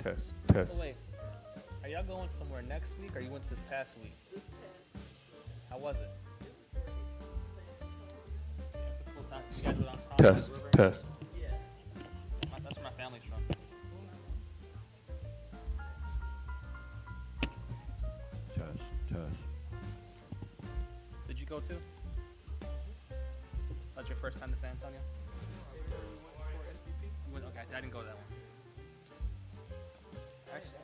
Test. So wait, are y'all going somewhere next week or you went this past week? How was it? Yeah, it's a cool time. You guys were on top of the river? Test. Yeah. That's where my family's from. Test. Did you go too? That's your first time to San Antonio? You went, okay, I didn't go to that one. Actually,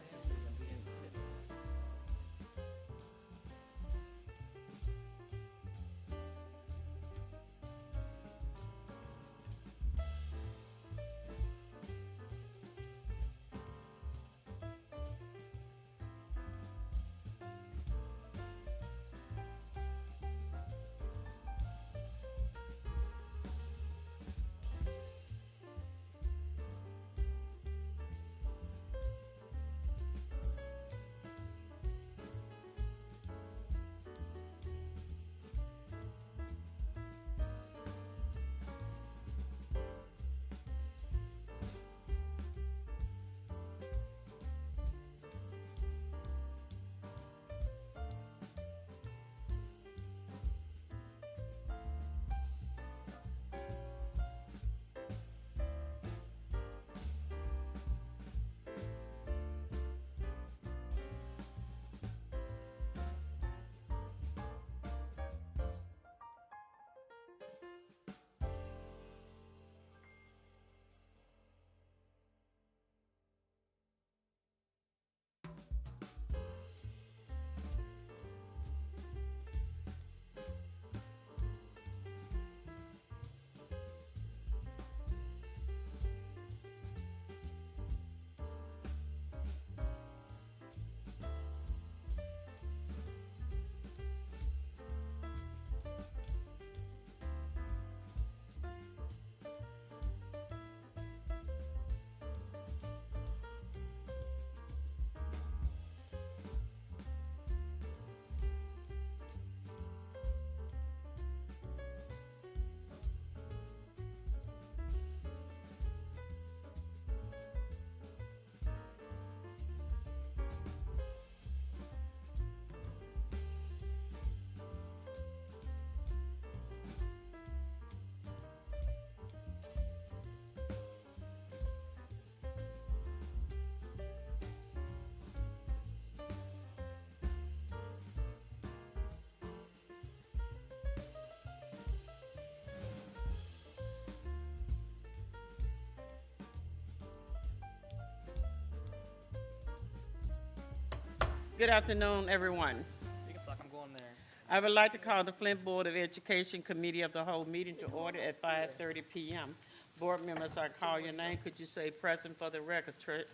Good afternoon, everyone. you can talk, I'm going there. I would like to call the Flint Board of Education Committee of the Whole meeting to order at 5:30 p.m. Board members, I call your name. Could you say present for the record?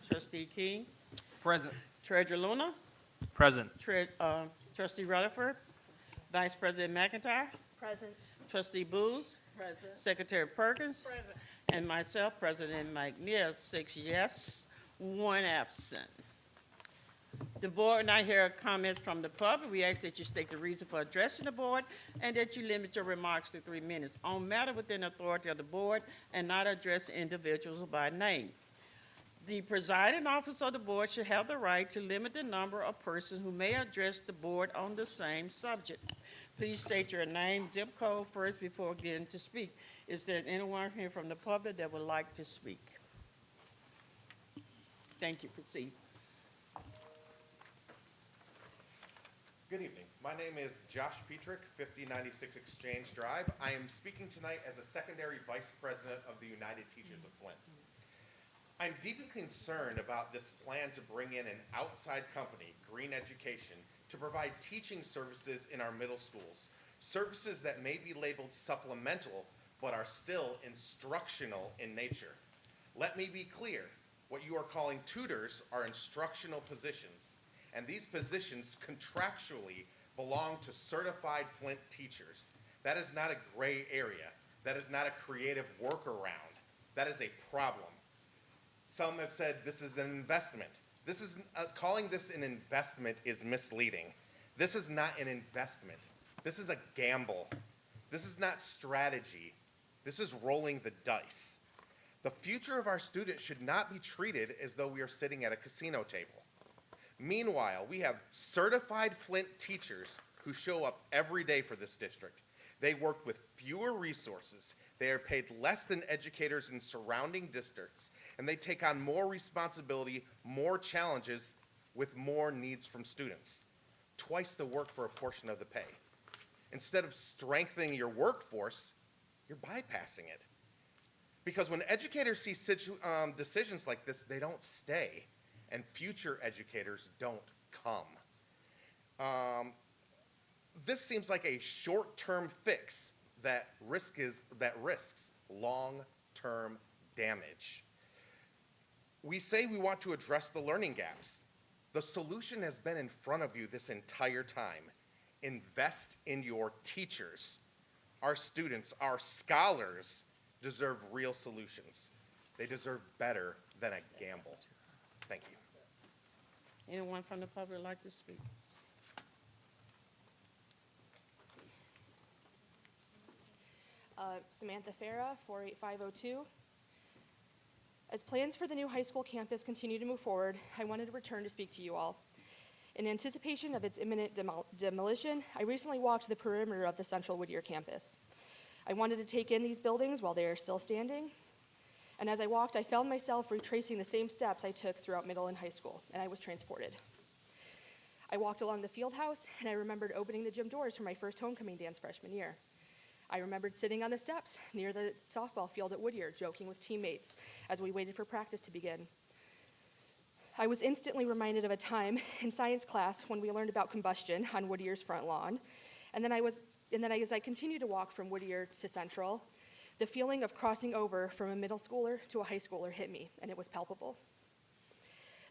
Trustee King, Present. Treasurer Luna, Present. Trustee Rutherford, Vice President McIntyre, Present. Trustee Booz, Present. Secretary Perkins, Present. and myself, President Mike Neal, 6 yes, 1 absent. The board now hear comments from the public. We ask that you state the reason for addressing the board and that you limit your remarks to 3 minutes on matter within authority of the board and not address individuals by name. The presiding officer of the board should have the right to limit the number of persons who may address the board on the same subject. Please state your name, zip code first before getting to speak. Is there anyone here from the public that would like to speak? Thank you. Proceed. Good evening. My name is Josh Petrick, 5096 Exchange Drive. I am speaking tonight as a secondary vice president of the United Teachers of Flint. I'm deeply concerned about this plan to bring in an outside company, Green Education, to provide teaching services in our middle schools, services that may be labeled supplemental but are still instructional in nature. Let me be clear, what you are calling tutors are instructional positions, and these positions contractually belong to certified Flint teachers. That is not a gray area. That is not a creative workaround. That is a problem. Some have said this is an investment. Calling this an investment is misleading. This is not an investment. This is a gamble. This is not strategy. This is rolling the dice. The future of our students should not be treated as though we are sitting at a casino table. Meanwhile, we have certified Flint teachers who show up every day for this district. They work with fewer resources, they are paid less than educators in surrounding districts, and they take on more responsibility, more challenges, with more needs from students. Twice the work for a portion of the pay. Instead of strengthening your workforce, you're bypassing it. Because when educators see decisions like this, they don't stay, and future educators don't come. This seems like a short-term fix that risks long-term damage. We say we want to address the learning gaps. The solution has been in front of you this entire time. Invest in your teachers. Our students, our scholars, deserve real solutions. They deserve better than a gamble. Thank you. Anyone from the public like to speak? Samantha Farah, 48502. As plans for the new high school campus continue to move forward, I wanted to return to speak to you all. In anticipation of its imminent demolition, I recently walked the perimeter of the Central Whittier campus. I wanted to take in these buildings while they are still standing, and as I walked, I found myself retracing the same steps I took throughout middle and high school, and I was transported. I walked along the field house, and I remembered opening the gym doors for my first homecoming dance freshman year. I remembered sitting on the steps near the softball field at Whittier, joking with teammates as we waited for practice to begin. I was instantly reminded of a time in science class when we learned about combustion on Whittier's front lawn, and then as I continued to walk from Whittier to Central, the feeling of crossing over from a middle schooler to a high schooler hit me, and it was palpable.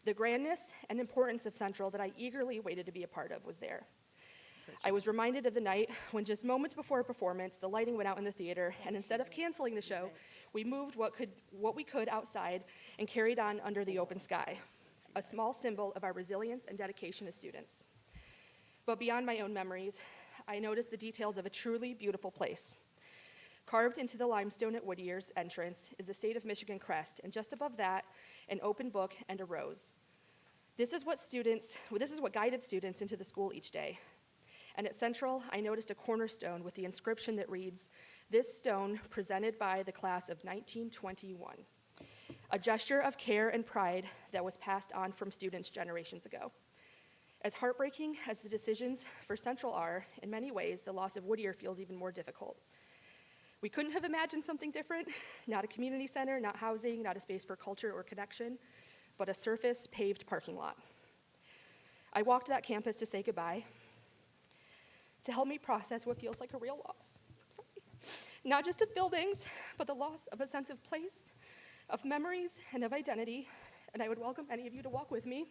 The grandness and importance of Central that I eagerly waited to be a part of was there. I was reminded of the night when just moments before a performance, the lighting went out in the theater, and instead of canceling the show, we moved what we could outside and carried on under the open sky, a small symbol of our resilience and dedication as students. But beyond my own memories, I noticed the details of a truly beautiful place. Carved into the limestone at Whittier's entrance is the state of Michigan crest, and just above that, an open book and a rose. This is what guided students into the school each day. And at Central, I noticed a cornerstone with the inscription that reads, "This stone presented by the class of 1921." A gesture of care and pride that was passed on from students generations ago. As heartbreaking as the decisions for Central are, in many ways, the loss of Whittier feels even more difficult. We couldn't have imagined something different, not a community center, not housing, not a space for culture or connection, but a surface paved parking lot. I walked that campus to say goodbye, to help me process what feels like a real loss. Not just of buildings, but the loss of a sense of place, of memories, and of identity. And I would welcome any of you to walk with me,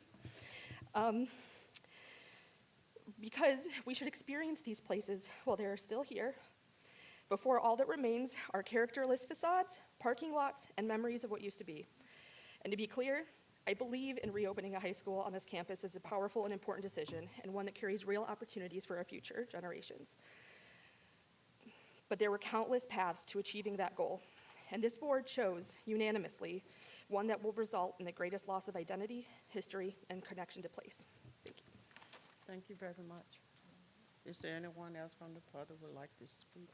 because we should experience these places while they are still here, before all that remains are characterless facades, parking lots, and memories of what used to be. And to be clear, I believe in reopening a high school on this campus as a powerful and important decision, and one that carries real opportunities for our future generations. But there were countless paths to achieving that goal, and this board chose unanimously one that will result in the greatest loss of identity, history, and connection to place. Thank you. Thank you very much. Is there anyone else from the public who would like to speak?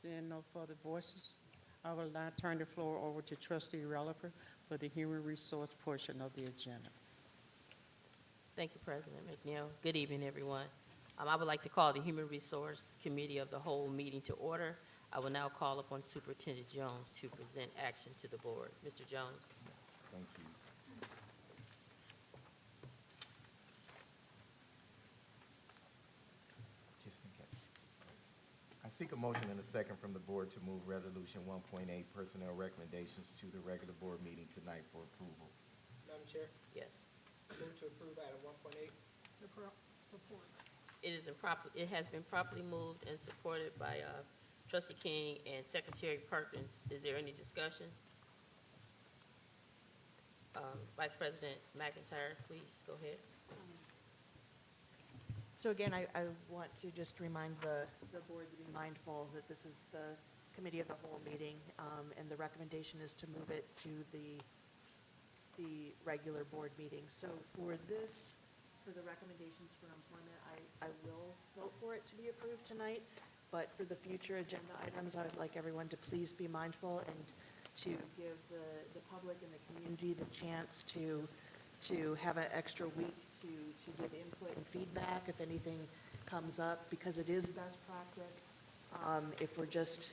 Seeing no further voices, I will now turn the floor over to Trustee Rellifer for the human resource portion of the agenda. Thank you, President McNeil. Good evening, everyone. I would like to call the Human Resource Committee of the Whole meeting to order. I will now call upon Superintendent Jones to present action to the board. Mr. Jones. Yes, thank you. Just in case. I seek a motion and a second from the board to move Resolution 1.8 personnel recommendations to the regular board meeting tonight for approval. Madam Chair, Yes. move to approve item 1.8. Support. It has been properly moved and supported by Trustee King and Secretary Perkins. Is there any discussion? Vice President McIntyre, please go ahead. So again, I want to just remind the board to be mindful that this is the committee of the whole meeting, and the recommendation is to move it to the regular board meeting. So for this, for the recommendations for employment, I will vote for it to be approved tonight, but for the future agenda items, I would like everyone to please be mindful and to give the public and the community the chance to have an extra week to give input and feedback if anything comes up, because it is best practice. If we're just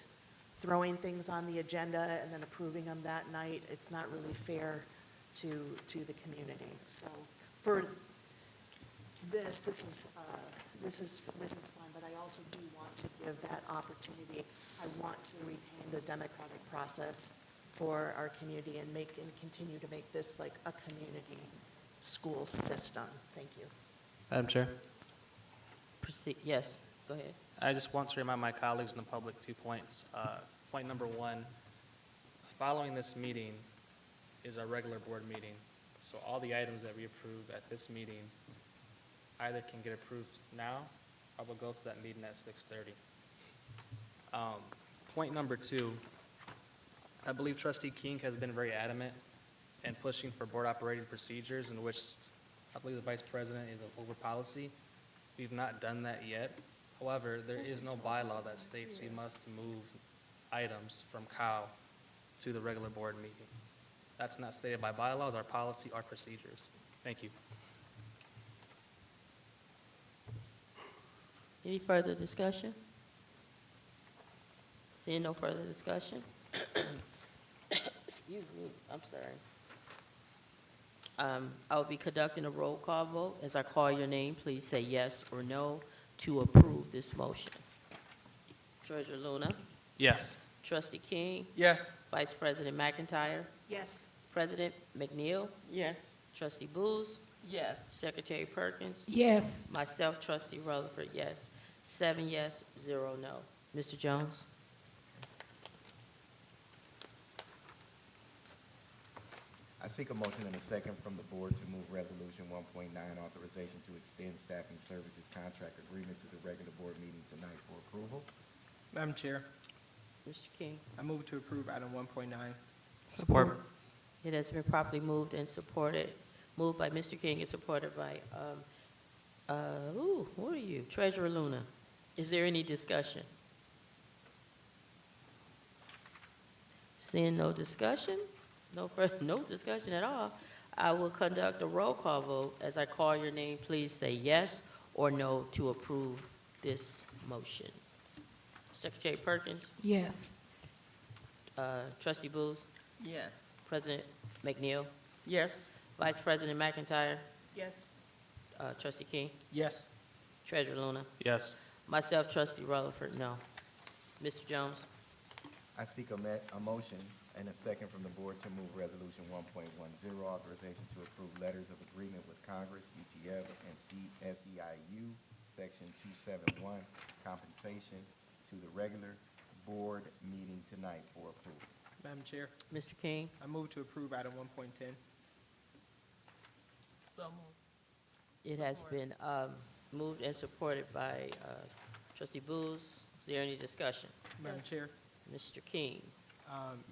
throwing things on the agenda and then approving them that night, it's not really fair to the community. So for this is fine, but I also do want to give that opportunity. I want to retain the democratic process for our community and continue to make this like a community school system. Thank you. Madam Chair, Proceed, yes, go ahead. I just want to remind my colleagues in the public 2 points. Point number 1, following this meeting is our regular board meeting. So all the items that we approve at this meeting either can get approved now or will go to that meeting at 6:30. Point number 2, I believe Trustee King has been very adamant in pushing for board operating procedures in which I believe the Vice President is over policy. We've not done that yet. However, there is no bylaw that states we must move items from COW to the regular board meeting. That's not stated by bylaws, our policy, our procedures. Thank you. Any further discussion? Seeing no further discussion? Excuse me, I'm sorry. I will be conducting a roll call vote. As I call your name, please say yes or no to approve this motion. Treasurer Luna, Yes. Trustee King, Yes. Vice President McIntyre, Yes. President McNeil, Yes. Trustee Booz, Yes. Secretary Perkins, Yes. myself, Trustee Rutherford, yes. 7 yes, 0 no. Mr. Jones? I seek a motion and a second from the board to move resolution 1.9, authorization to extend staffing services contract agreement to the regular board meeting tonight for approval. Madam Chair, Mr. King? I move to approve item 1.9. Support. It has been properly moved and supported, moved by Mr. King and supported by, who are you? Treasurer Luna. Is there any discussion? Seeing no discussion, no discussion at all, I will conduct a roll call vote. As I call your name, please say yes or no to approve this motion. Secretary Perkins, Yes. Trustee Booz, Yes. President McNeil, Yes. Vice President McIntyre, Yes. Trustee King, Yes. Treasurer Luna, Yes. myself, Trustee Rutherford, no. Mr. Jones? I seek a motion and a second from the board to move resolution 1.10, authorization to approve letters of agreement with Congress, UTF, and SEIU-Section 271, compensation to the regular board meeting tonight for approval. Madam Chair, Mr. King? I move to approve item 1.10. It has been moved and supported by Trustee Booz. Is there any discussion? Madam Chair, Mr. King?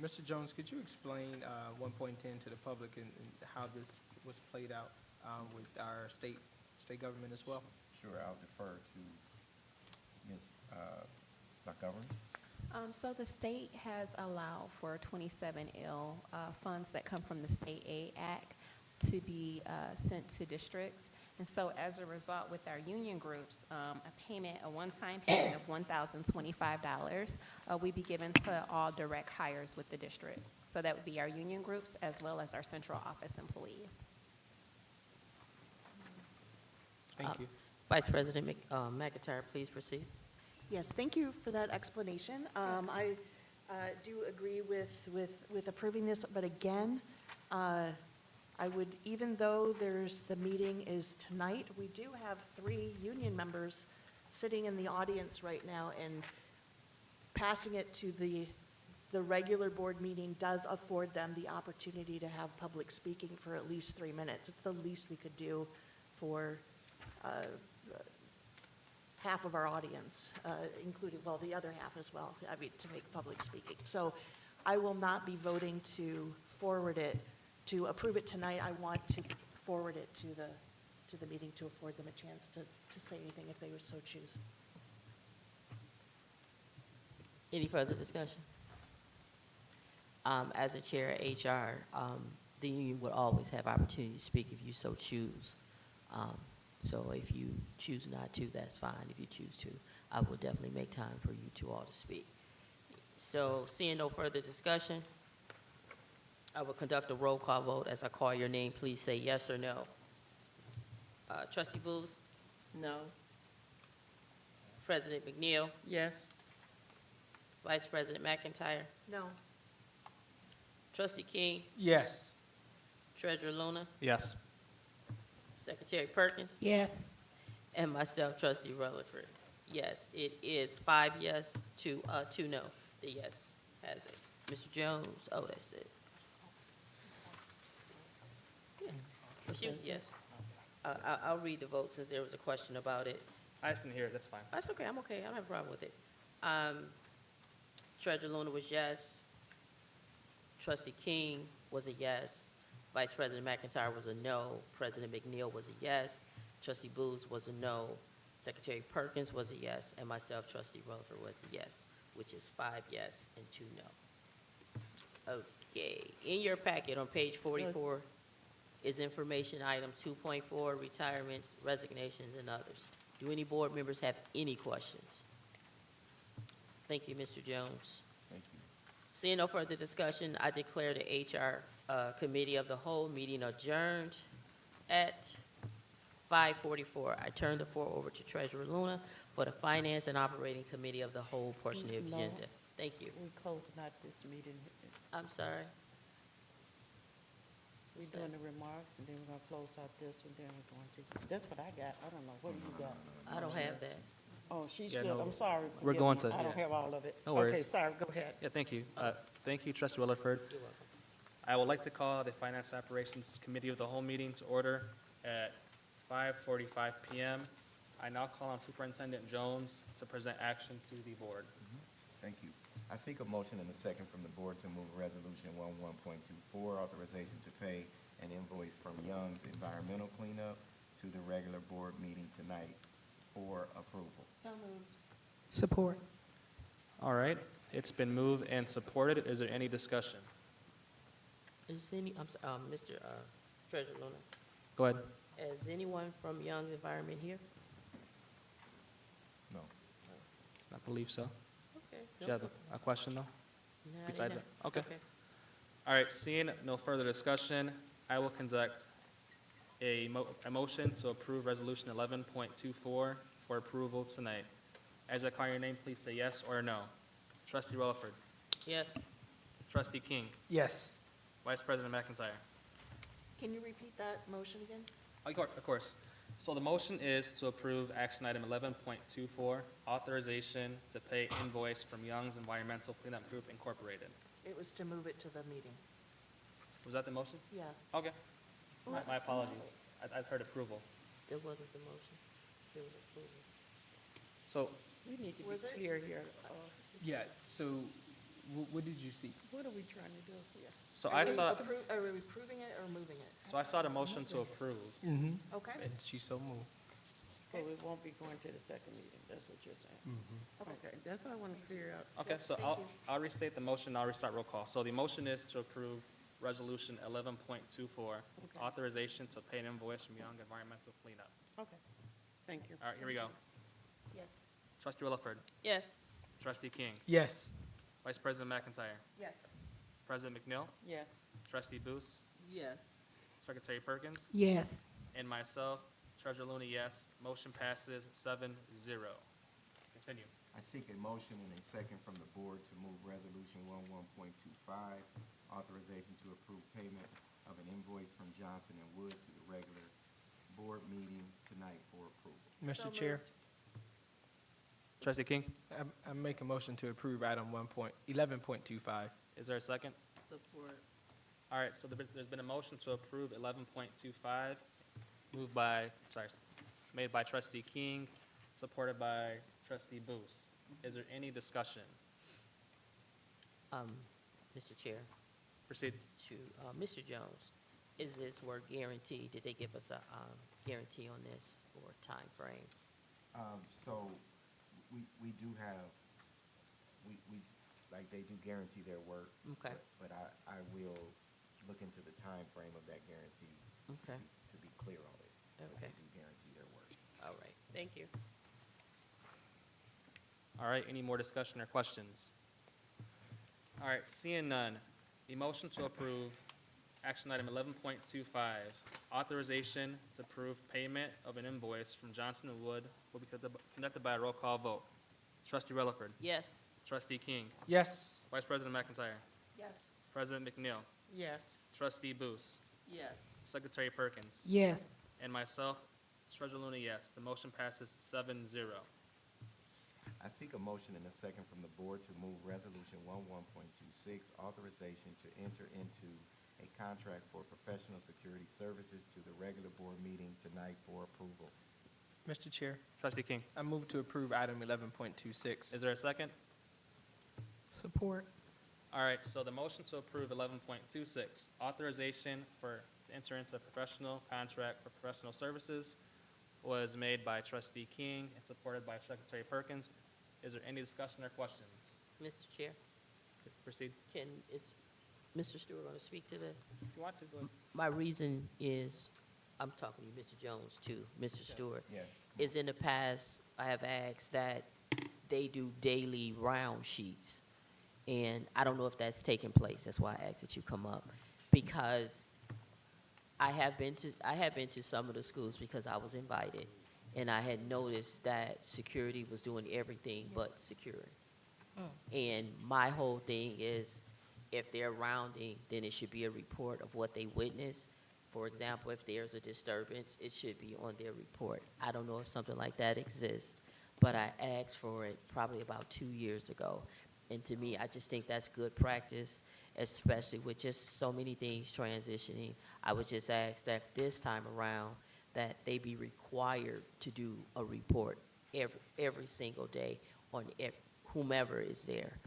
Mr. Jones, could you explain 1.10 to the public and how this was played out with our state government as well? Sure, I'll defer to Ms. McGovern. So the state has allowed for 27L funds that come from the State Aid Act to be sent to districts. And so as a result, with our union groups, a one-time payment of $1,025 will be given to all direct hires with the district. So that would be our union groups as well as our central office employees. Thank you. Vice President McIntyre, please proceed. Yes, thank you for that explanation. I do agree with approving this, but again, I would, even though the meeting is tonight, we do have 3 union members sitting in the audience right now, and passing it to the regular board meeting does afford them the opportunity to have public speaking for at least 3 minutes. It's the least we could do for half of our audience, including, well, the other half as well, I mean, to make public speaking. So I will not be voting to forward it, to approve it tonight. I want to forward it to the meeting to afford them a chance to say anything if they would so choose. Any further discussion? As a chair of HR, the union would always have opportunity to speak if you so choose. So if you choose not to, that's fine. If you choose to, I will definitely make time for you two all to speak. So seeing no further discussion, I will conduct a roll call vote. As I call your name, please say yes or no. Trustee Booth? No. President McNeil? Yes. Vice President McIntyre? No. Trustee King? Yes. Treasurer Luna? Yes. Secretary Perkins? Yes. And myself, Trustee Rutherford. Yes, it is 5 yes to 2 no. The yes has it. Mr. Jones, oh, that's it. Yeah. She was yes. I'll read the vote since there was a question about it. I just didn't hear it, that's fine. That's okay, I'm okay, I don't have a problem with it. Treasurer Luna was yes. Trustee King was a yes. Vice President McIntyre was a no. President McNeil was a yes. Trustee Booth was a no. Secretary Perkins was a yes. And myself, Trustee Rutherford, was a yes, which is 5 yes and 2 no. Okay, in your packet on page 44 is information items 2.4, retirements, resignations, and others. Do any board members have any questions? Thank you, Mr. Jones. Thank you. Seeing no further discussion, I declare the HR Committee of the Whole meeting adjourned at 5:44. I turn the floor over to Treasurer Luna for the Finance and Operating Committee of the Whole portion of the No. agenda. Thank you. We closed not this meeting. I'm sorry. We're doing the remarks, and then we're gonna close out this, and then we're going to, that's what I got. I don't know. What do you got? I don't have that. Oh, she's Yeah, good. no, I'm sorry. we're Forgive going me. to- I don't yeah. have all of it. No worries. Okay, sorry, go ahead. Yeah, thank you. Thank you, Trustee Rutherford. You're welcome. I would like to call the Finance Operations Committee of the Whole meeting to order at 5:45 PM. I now call on Superintendent Jones to present action to the board. Thank you. I seek a motion and a second from the board to move Resolution 11.24, authorization to pay an invoice from Young's Environmental Cleanup to the regular board meeting tonight for approval. So moved. Support. All right, it's been moved and supported. Is there any discussion? Is any, Mr. Treasurer Luna, Go ahead. is anyone from Young Environment here? No. I believe so. Okay. Do you have a question, though? No, I Besides didn't that? Okay. All right, seeing no further discussion, I will conduct a motion to approve Resolution 11.24 for approval tonight. As I call your name, please say yes or no. Trustee Rutherford. Yes. Trustee King. Yes. Vice President McIntyre. Can you repeat that motion again? Of course. So the motion is to approve action item 11.24, authorization to pay invoice from Young's Environmental Cleanup Group Incorporated. It was to move it to the meeting. Was that the motion? Yeah. Okay. My apologies. I heard approval. There wasn't the motion. There was approval. So, We need to be Was it? clear here. Yeah, so what did you see? What are we trying to do here? so I saw, Are we approving it or moving it? so I saw the motion to approve. Mm-hmm. Okay. And she so moved. So it won't be going to the second meeting, that's what you're saying? Okay, that's what I want to clear out. Okay, so Thank you. I'll restate the motion, I'll restart roll call. So the motion is to approve Resolution 11.24, authorization to pay an invoice from Young Environmental Cleanup. Okay, thank you. All right, here we go. Yes. Trustee Rutherford, Yes. Trustee King, Yes. Vice President McIntyre, Yes. President McNeil, Yes. Trustee Booth, Yes. Secretary Perkins, Yes. and myself, Treasurer Luna, yes. Motion passes 7-0. Continue. I seek a motion and a second from the board to move Resolution 11.25, authorization to approve payment of an invoice from Johnson and Wood to the regular board meeting tonight for approval. Mr. Chair, Trustee King, I make a motion to approve item 11.25. is there a second? Support. All right, so there's been a motion to approve 11.25, made by Trustee King, supported by trustee Booth. Is there any discussion? Mr. Chair, Proceed. to Mr. Jones, is this work guaranteed? Did they give us a guarantee on this or time frame? So we do have, we, like, they do guarantee their work. Okay. But I will look into the time frame of that guarantee Okay. to be clear on it. But Okay. They do guarantee their work. All right, thank you. All right, any more discussion or questions? All right, seeing none, the motion to approve action item 11.25, authorization to approve payment of an invoice from Johnson & Wood will be conducted by a roll call vote. Trustee Rutherford, Yes. Trustee King, Yes. Vice President McIntyre, Yes. President McNeil, Yes. Trustee Booth, Yes. Secretary Perkins, Yes. and myself, Treasurer Luna, yes. The motion passes 7-0. I seek a motion and a second from the board to move Resolution 11.26, authorization to enter into a contract for professional security services to the regular board meeting tonight for approval. Mr. Chair, Trustee King, I move to approve item 11.26. is there a second? Support. All right, so the motion to approve 11.26, authorization to enter into a professional contract for professional services was made by Trustee King and supported by Secretary Perkins. Is there any discussion or questions? Mr. Chair, Proceed. is Mr. Stewart going to speak to this? If you want to, go ahead. My reason is, I'm talking to you, Mr. Jones, too, Mr. Stewart. Yes. Is in the past, I have asked that they do daily round sheets. And I don't know if that's taking place. That's why I asked that you come up. Because I have been to some of the schools because I was invited. And I had noticed that security was doing everything but security. And my whole thing is, if they're rounding, then it should be a report of what they witnessed. For example, if there's a disturbance, it should be on their report. I don't know if something like that exists, but I asked for it probably about 2 years ago. And to me, I just think that's good practice, especially with just so many things transitioning. I would just ask that this time around, that they be required to do a report every single day on whomever is there.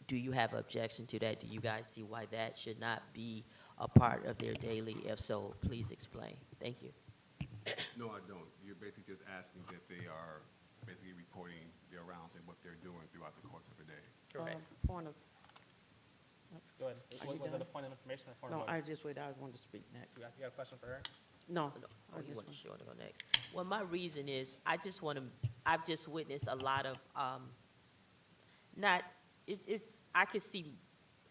Do you have objection to that? Do you guys see why that should not be a part of their daily? If so, please explain. Thank you. No, I don't. You're basically just asking that they are basically reporting their rounds and what they're doing throughout the course of the day. Correct. Point of, Go ahead. Are you Was it done? a point of information or point no, of I order? just wait, I wanted to speak next. You got a question for her? No. No, I you just wasn't want- sure to go next. Well, my reason is, I've just witnessed a lot of, I could see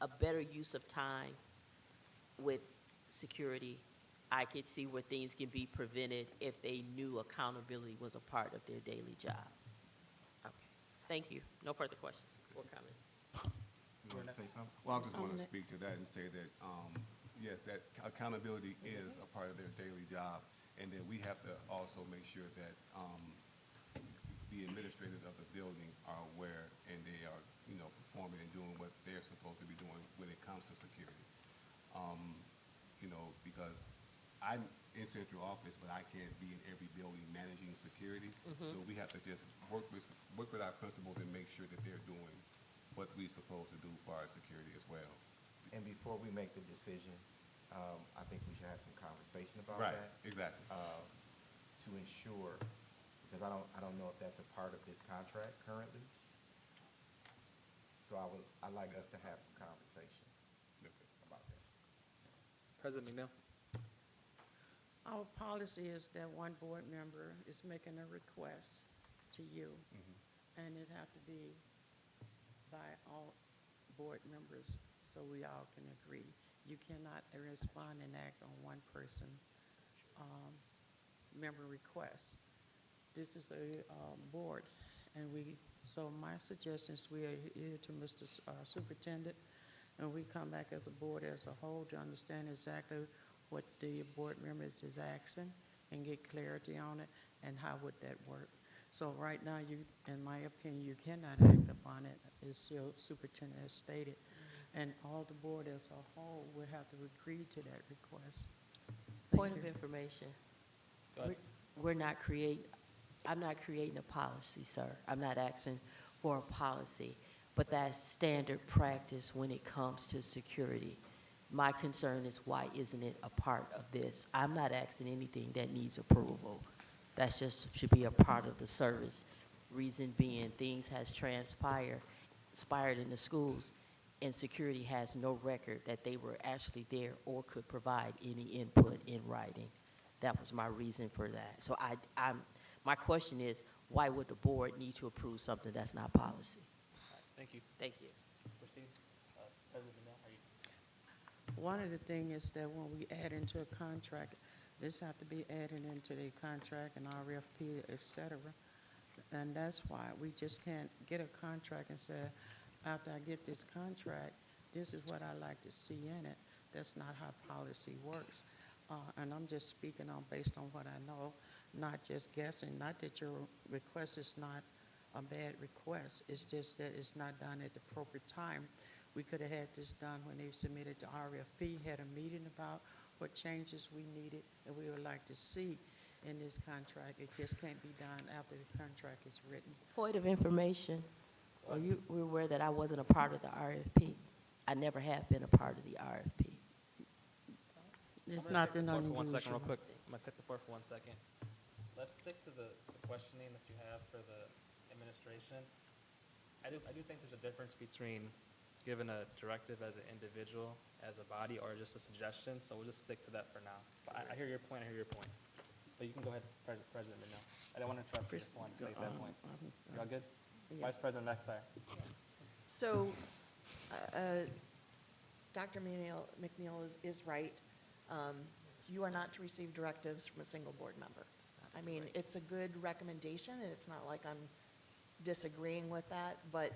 a better use of time with security. I could see where things can be prevented if they knew accountability was a part of their daily job. Okay, thank you. No further questions or comments. You want to say something? Well, I just want to Next. speak to that and say that, yes, that accountability is a part of their daily job, and that we have to also make sure that the administrators of the building are aware and they are, performing and doing what they're supposed to be doing when it comes to security. Because I'm in central office, but I can't be in every building managing security. So we have to just work with our principals and make sure that they're doing what we're supposed to do for our security as well. And before we make the decision, I think we should have some conversation about Right, that. exactly. To ensure, because I don't know if that's a part of this contract currently. So I'd like us to have some conversation about that. President McNeil? Our policy is that one board member is making a request to you, and it have to be by all board members, so we all can agree. You cannot respond and act on one person, member request. This is a, board, and so my suggestion is we adhere to Mr. Superintendent, and we come back as a board as a whole to understand exactly what the board members is asking and get clarity on it, and how would that work. So right now, in my opinion, you cannot act upon it, as your superintendent has stated. And all the board as a whole would have to agree to that request. Thank Point of you. information, Go ahead. we're not creating I'm not creating a policy, sir. I'm not asking for a policy, but that's standard practice when it comes to security. My concern is why isn't it a part of this? I'm not asking anything that needs approval. That's just should be a part of the service. Reason being, things has expired in the schools, and security has no record that they were actually there or could provide any input in writing. That was my reason for that. So my question is, why would the board need to approve something that's not policy? Thank you. Thank you. Proceed. President Janel, are you? One of the things is that when we add into a contract, this have to be added into the contract and RFP, et cetera. And that's why we just can't get a contract and say, after I get this contract, this is what I like to see in it. That's not how policy works. And I'm just speaking on based on what I know, not just guessing. Not that your request is not a bad request. It's just that it's not done at the appropriate time. We could have had this done when they submitted the RFP, had a meeting about what changes we needed and we would like to see in this contract. It just can't be done after the contract is written. Point of information, are you aware that I wasn't a part of the RFP? I never have been a part of the RFP. There's I'm gonna take the nothing floor unusual. for 1 second, real quick. I'm gonna take the floor for 1 second. Let's stick to the questioning that you have for the administration. I do think there's a difference between giving a directive as an individual, as a body, or just a suggestion, so we'll just stick to that for now. But I hear your point, But you can go ahead, President Janel. I don't want to interrupt you, just wanted to say that point. You all good? Yeah. Vice President McIntyre. So, Dr. McNeil is right. You are not to receive directives from a single board member. I mean, it's a good recommendation, and it's not like I'm disagreeing with that, but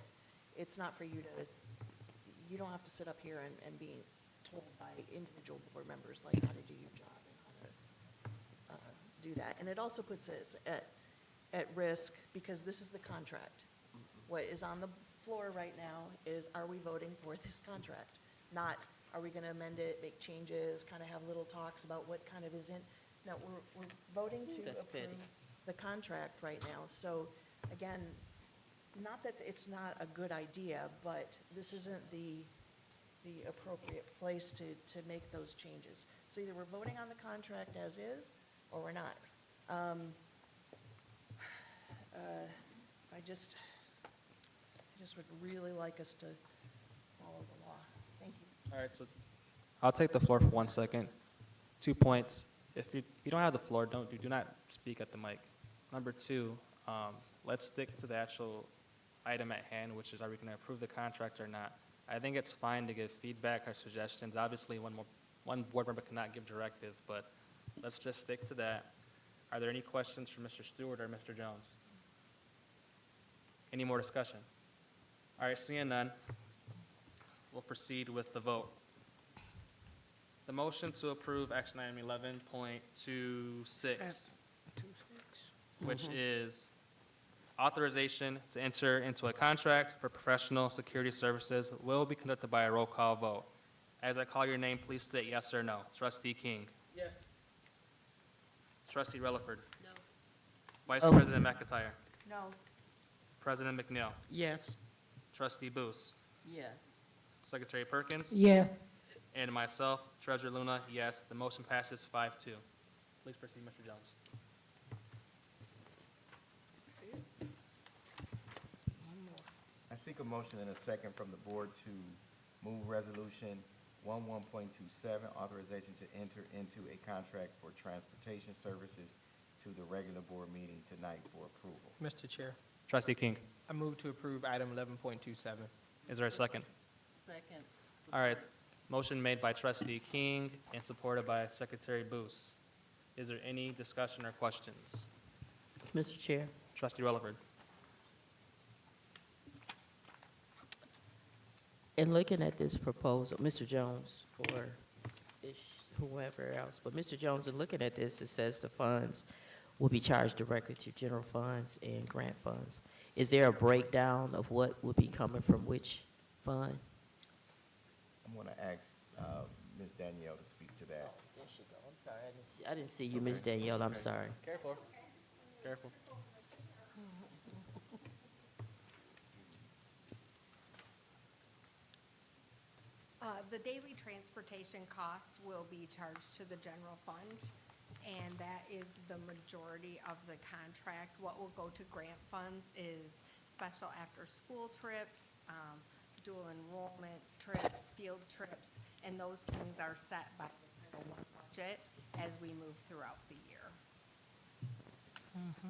it's not for you to, you don't have to sit up here and be told by individual board members like how to do your job and how to do that. And it also puts us at risk because this is the contract. What is on the floor right now is, are we voting for this contract? Not, are we going to amend it, make changes, kind of have little talks about what kind of is in? No, we're voting to That's approve petty. the contract right now. So again, not that it's not a good idea, but this isn't the appropriate place to make those changes. So either we're voting on the contract as is, or we're not. I just would really like us to follow the law. Thank you. All right, so I'll take the floor for 1 second. 2 points. If you don't have the floor, do not speak at the mic. Number 2, let's stick to the actual item at hand, which is, are we going to approve the contract or not? I think it's fine to give feedback or suggestions. Obviously, one board member cannot give directives, but let's just stick to that. Are there any questions for Mr. Stewart or Mr. Jones? Any more discussion? All right, seeing none, we'll proceed with the vote. The motion to approve action item 11.26, which is authorization to enter into a contract for professional security services, will be conducted by a roll call vote. As I call your name, please state yes or no. Trustee King. Yes. Trustee Relaford. No. Vice President McIntyre. No. President McNeil. Yes. Trustee Booth. Yes. Secretary Perkins. Yes. And myself, Treasurer Luna, yes. The motion passes 5-2. Please proceed, Mr. Jones. I seek a motion and a second from the board to move resolution 11.27, authorization to enter into a contract for transportation services to the regular board meeting tonight for approval. Mr. Chair, Trustee King. I move to approve item 11.27. Is there a second? Second. All right. Motion made by Trustee King and supported by Secretary Booth. Is there any discussion or questions? Mr. Chair. Trustee Relaford. In looking at this proposal, Mr. Jones, or whoever else, but Mr. Jones, in looking at this, it says the funds will be charged directly to general funds and grant funds. Is there a breakdown of what will be coming from which fund? I'm going to ask Ms. Danielle to speak to that. There she go. I'm sorry. I didn't see you, Ms. Danielle. I'm sorry. Careful. Careful. The daily transportation costs will be charged to the general fund, and that is the majority of the contract. What will go to grant funds is special after-school trips, dual enrollment trips, field trips, and those things are set by the Title I budget as we move throughout the year.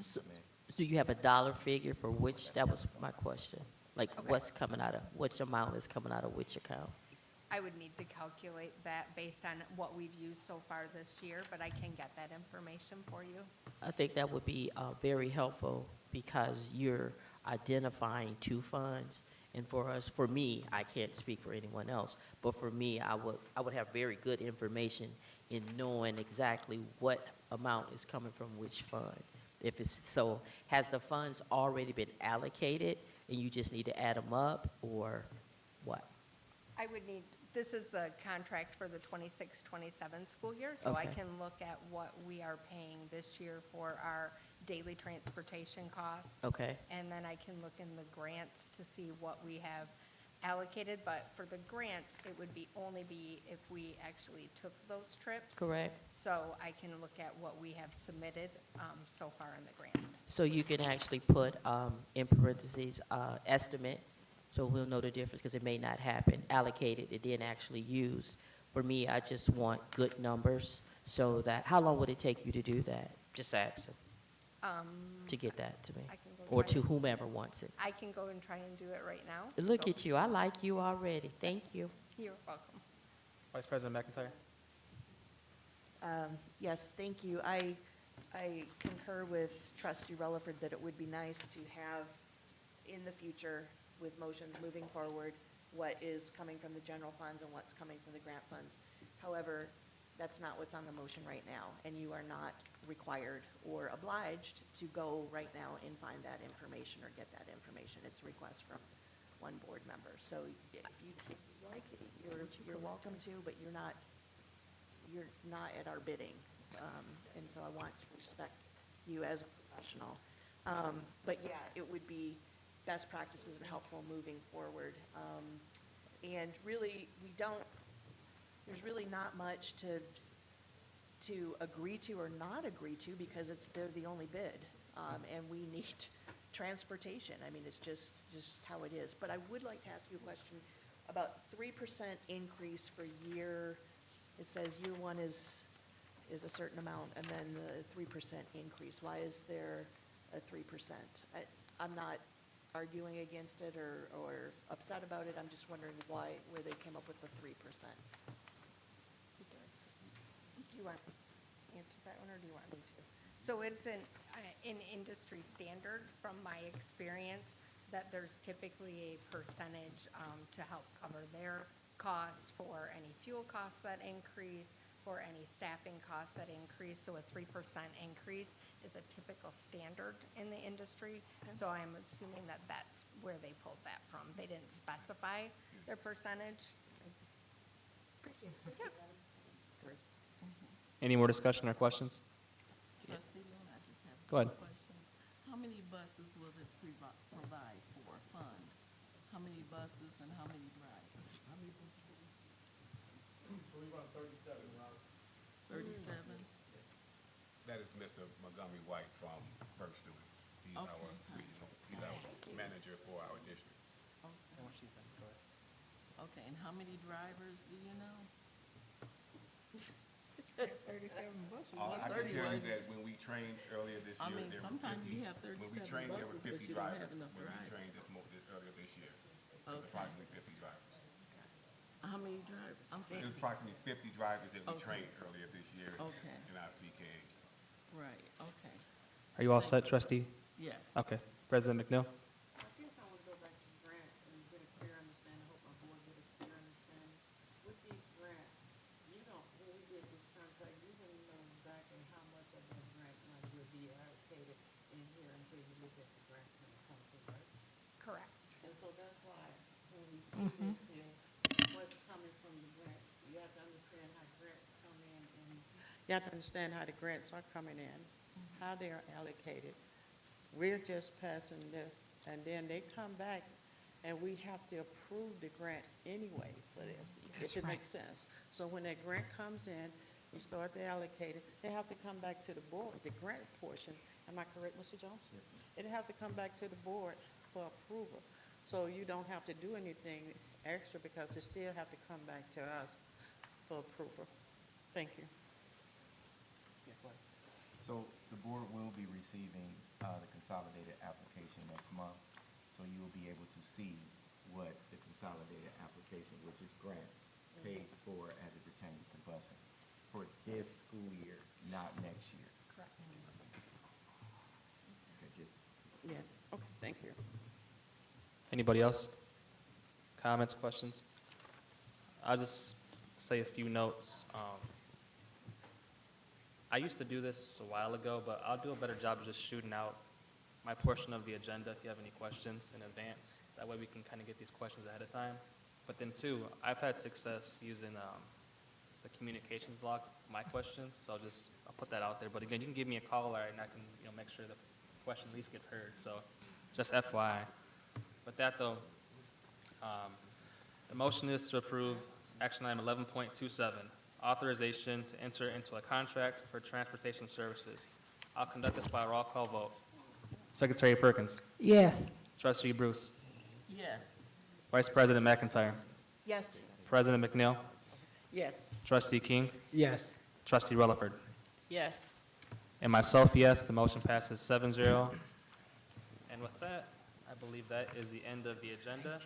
So you have a dollar figure for which, that was my question. Like, Okay. what's coming out of, which amount is coming out of which account? I would need to calculate that based on what we've used so far this year, but I can get that information for you. I think that would be very helpful because you're identifying two funds. And for us, for me, I can't speak for anyone else, but for me, I would have very good information in knowing exactly what amount is coming from which fund. If it's, so has the funds already been allocated and you just need to add them up or what? I would need, this is the contract for the 26-27 school year, so I Okay. can look at what we are paying this year for our daily transportation costs. Okay. And then I can look in the grants to see what we have allocated, but for the grants, it would be only be if we actually took those trips. Correct. So I can look at what we have submitted so far in the grants. So you can actually put in parentheses, estimate, so we'll know the difference because it may not happen, allocated and then actually used. For me, I just want good numbers so that, how long would it take you to do that? Just asking, to get that to me. I can go Or try to it. whomever wants it. I can go and try and do it right now. Look so at you, I like you already, thank you. You're welcome. Vice President McIntyre? Yes, thank you. I concur with Trustee Relaford that it would be nice to have in the future with motions moving forward what is coming from the general funds and what's coming from the grant funds. However, that's not what's on the motion right now, and you are not required or obliged to go right now and find that information or get that information. It's a request from one board member. So if you like it, you're welcome to, but you're not at our bidding. And so I want to respect you as a professional. But yeah, it would be best practices and helpful moving forward. And really, there's really not much to agree to or not agree to because they're the only bid. And we need transportation. I mean, it's just how it is. But I would like to ask you a question about 3% increase for year. It says year one is a certain amount, and then the 3% increase. Why is there a 3%? I'm not arguing against it or upset about it. I'm just wondering where they came up with the 3%. Do you want to answer that one, or do you want me to? So it's an industry standard, from my experience, that there's typically a percentage to help cover their costs for any fuel costs that increase, for any staffing costs that increase. So a 3% increase is a typical standard in the industry. So I'm assuming that that's where they pulled that from. They didn't specify their percentage. Any more discussion or questions? Trustee Luna, I just have Go ahead. two questions. How many buses will this provide for fund? How many buses and how many drivers? So we run 37 routes. 37? That is Mr. Montgomery White from First Student. He's our Okay. regional, he's our manager for our district. Okay, and how many drivers do you know? 37 buses. I can tell you that when we trained earlier this I year, mean, there were sometimes 50. you have When we 37 trained, there were buses, but 50 you don't drivers. have enough When we drivers. trained earlier this year, it was Okay. approximately 50 drivers. How many drivers? I'm It sorry. was approximately 50 drivers that we Okay. trained earlier this year Okay. in our CKH. Right, okay. Are you all set, trustee? Yes. Okay. President McNeil? I guess I would go back to grants and get a clear understanding, I hope my board get a clear understanding. With these grants, when we did this contract, you didn't know exactly how much of that grant money would be allocated in here until you look at the grant when it comes to, right? Correct. And so that's why, when we see this here, what's coming from the grant, you have to understand how grants come in and. You have to understand how the grants are coming in, how they are allocated. We're just passing this, and then they come back and we have to approve the grant anyway for this, if it makes sense. So when that grant comes in, we start to allocate it, they have to come back to the board, the grant portion. Am I correct, Mr. Jones? Yes, ma'am. It has to come back to the board for approval. So you don't have to do anything extra because they still have to come back to us for approval. Thank you. So the board will be receiving the consolidated application next month. So you will be able to see what the consolidated application, which is grants, paid for as it pertains to busing for this school year, not next year. Correct. Okay, just Yeah, okay, thank you. Anybody else? Comments, questions? I'll just say a few notes. I used to do this a while ago, but I'll do a better job of just shooting out my portion of the agenda if you have any questions in advance. That way we can kind of get these questions ahead of time. But then two, I've had success using the communications log, my questions, so I'll put that out there. But again, you can give me a call, and I can make sure the question at least gets heard. So just FYI. With that though, the motion is to approve action item 11.27, authorization to enter into a contract for transportation services. I'll conduct this by roll call vote. Secretary Perkins. Yes. Trustee Bruce. Yes. Vice President McIntyre. Yes. President McNeil. Yes. Trustee King. Yes. Trustee Rutherford. Yes. And myself, yes. The motion passes 7-0. And with that, I believe that is the end of the agenda.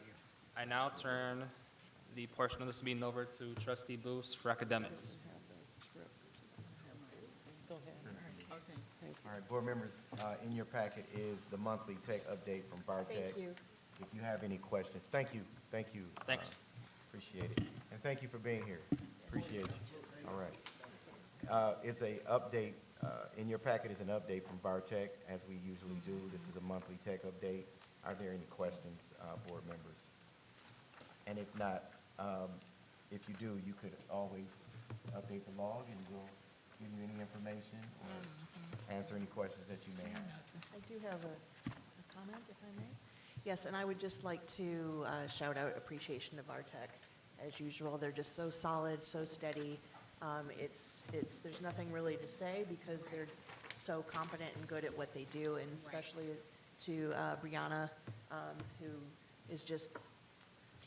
I now turn the portion of this meeting over to Trustee Booth for academics. Go ahead. Okay. all right, board members, in your packet is the monthly tech update from Bartech. Thank you. If you have any questions, thank you. Thanks. Appreciate it. And thank you for being here. Appreciate you. All right. It's a update, in your packet is an update from Bartech, as we usually do. This is a monthly tech update. Are there any questions, board members? And if not, if you do, you could always update the log and we'll give you any information or answer any questions that you may have. I do have a comment, if I may. Yes, and I would just like to shout out appreciation of our tech. As usual, they're just so solid, so steady. There's nothing really to say because they're so competent and good at what they do, and especially to Brianna, who is just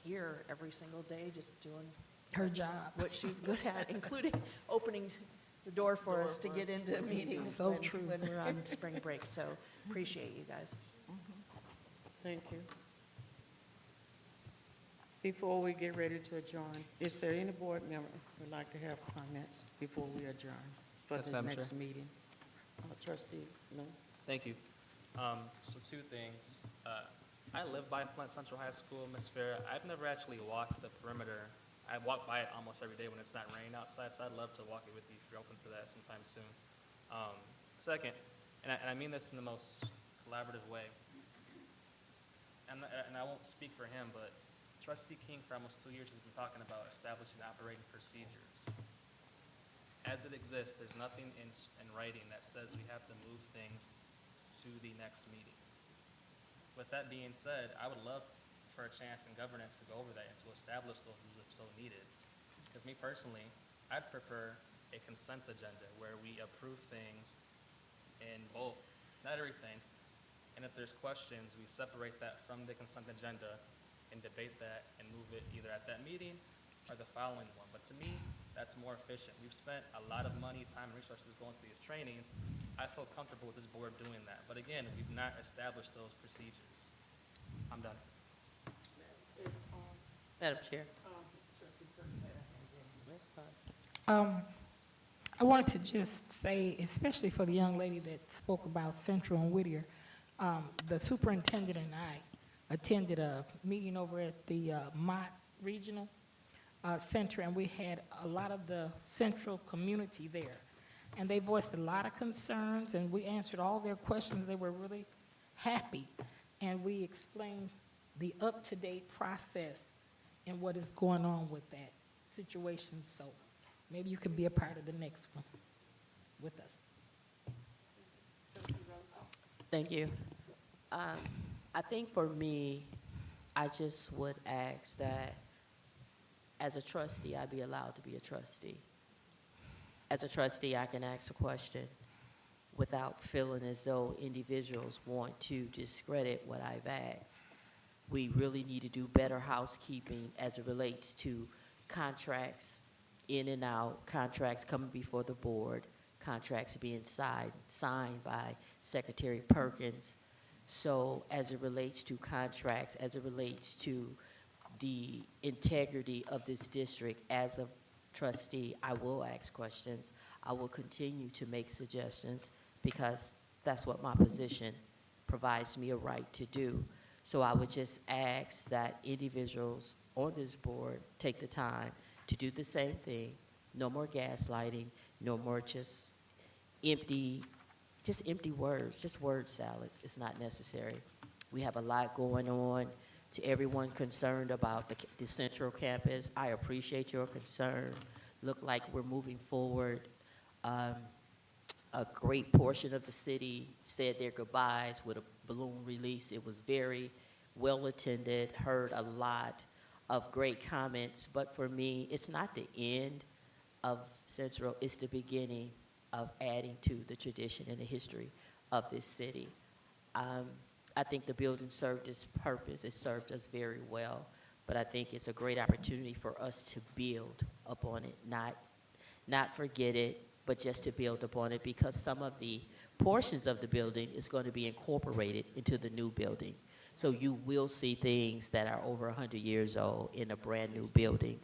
here every single day, just doing Her job. what she's good at, including opening the door for us to get into meetings So when, true. when we're on spring break. So appreciate you guys. Thank you. Before we get ready to adjourn, is there any board member who would like to have comments before we adjourn for Yes, the Madam next Chair. meeting? Trustee, no? Thank you. So two things. I live by Flint Central High School, Ms. Farah. I've never actually walked the perimeter. I walk by it almost every day when it's not raining outside, so I'd love to walk it with you if you're open to that sometime soon. Second, and I mean this in the most collaborative way, and I won't speak for him, but Trustee King for almost 2 years has been talking about establishing operating procedures. As it exists, there's nothing in writing that says we have to move things to the next meeting. With that being said, I would love for a chance in governance to go over that and to establish those rules if so needed. Because me personally, I'd prefer a consent agenda where we approve things in bulk, not everything, and if there's questions, we separate that from the consent agenda and debate that and move it either at that meeting or the following one. But to me, that's more efficient. We've spent a lot of money, time, and resources going to these trainings. I feel comfortable with this board doing that. But again, we've not established those procedures. I'm done. Madam Chair. I wanted to just say, especially for the young lady that spoke about Central and Whittier, the superintendent and I attended a meeting over at the Mott Regional Center, and we had a lot of the Central community there. And they voiced a lot of concerns, and we answered all their questions. They were really happy. And we explained the up-to-date process and what is going on with that situation. So maybe you can be a part of the next one with us. Thank you. I think for me, I just would ask that as a trustee, I be allowed to be a trustee. As a trustee, I can ask a question without feeling as though individuals want to discredit what I've asked. We really need to do better housekeeping as it relates to contracts in and out, contracts coming before the board, contracts being signed by Secretary Perkins. So as it relates to contracts, as it relates to the integrity of this district, as a trustee, I will ask questions. I will continue to make suggestions because that's what my position provides me a right to do. So I would just ask that individuals on this board take the time to do the same thing. No more gaslighting, no more just empty words, just word salads. It's not necessary. We have a lot going on. To everyone concerned about the Central Campus, I appreciate your concern. Look like we're moving forward. A great portion of the city said their goodbyes with a balloon release. It was very well attended, heard a lot of great comments, but for me, it's not the end of Central, it's the beginning of adding to the tradition and the history of this city. I think the building served its purpose. It served us very well, but I think it's a great opportunity for us to build upon it, not forget it, but just to build upon it, because some of the portions of the building is going to be incorporated into the new building. So you will see things that are over 100 years old in a brand new building.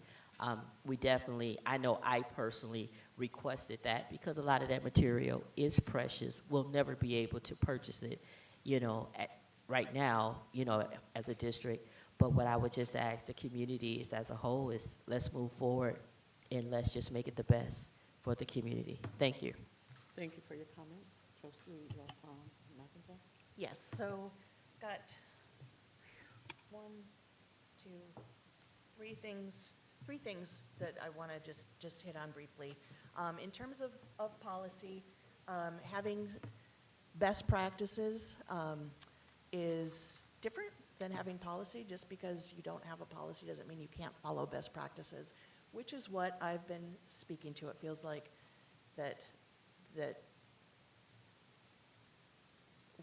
We definitely, I know I personally requested that because a lot of that material is precious. We'll never be able to purchase it, right now, as a district. But what I would just ask the community is, as a whole, is let's move forward and let's just make it the best for the community. Thank you. Thank you for your comments. Trustee McIntyre? Yes, so got three things that I want to just hit on briefly. In terms of policy, having best practices is different than having policy. Just because you don't have a policy doesn't mean you can't follow best practices, which is what I've been speaking to. It feels like that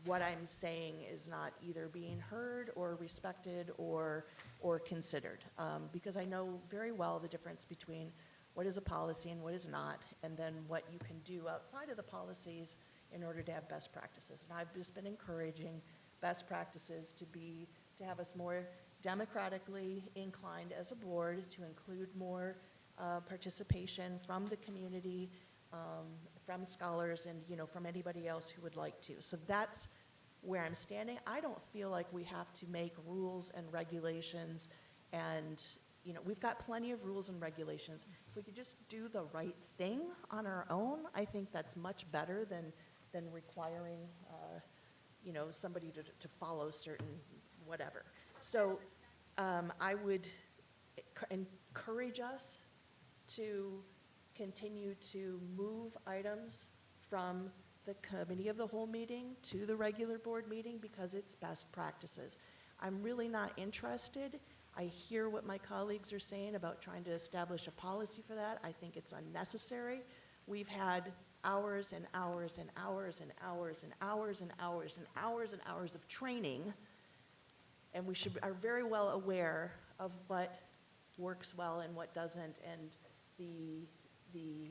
what I'm saying is not either being heard or respected or considered, because I know very well the difference between what is a policy and what is not, and then what you can do outside of the policies in order to have best practices. And I've just been encouraging best practices to have us more democratically inclined as a board, to include more participation from the community, from scholars, and from anybody else who would like to. So that's where I'm standing. I don't feel like we have to make rules and regulations, and we've got plenty of rules and regulations. If we could just do the right thing on our own, I think that's much better than requiring somebody to follow certain whatever. So I would encourage us to continue to move items from the committee of the whole meeting to the regular board meeting, because it's best practices. I'm really not interested. I hear what my colleagues are saying about trying to establish a policy for that. I think it's unnecessary. We've had hours and hours and hours and hours and hours and hours and hours and hours of training, and we are very well aware of what works well and what doesn't, and the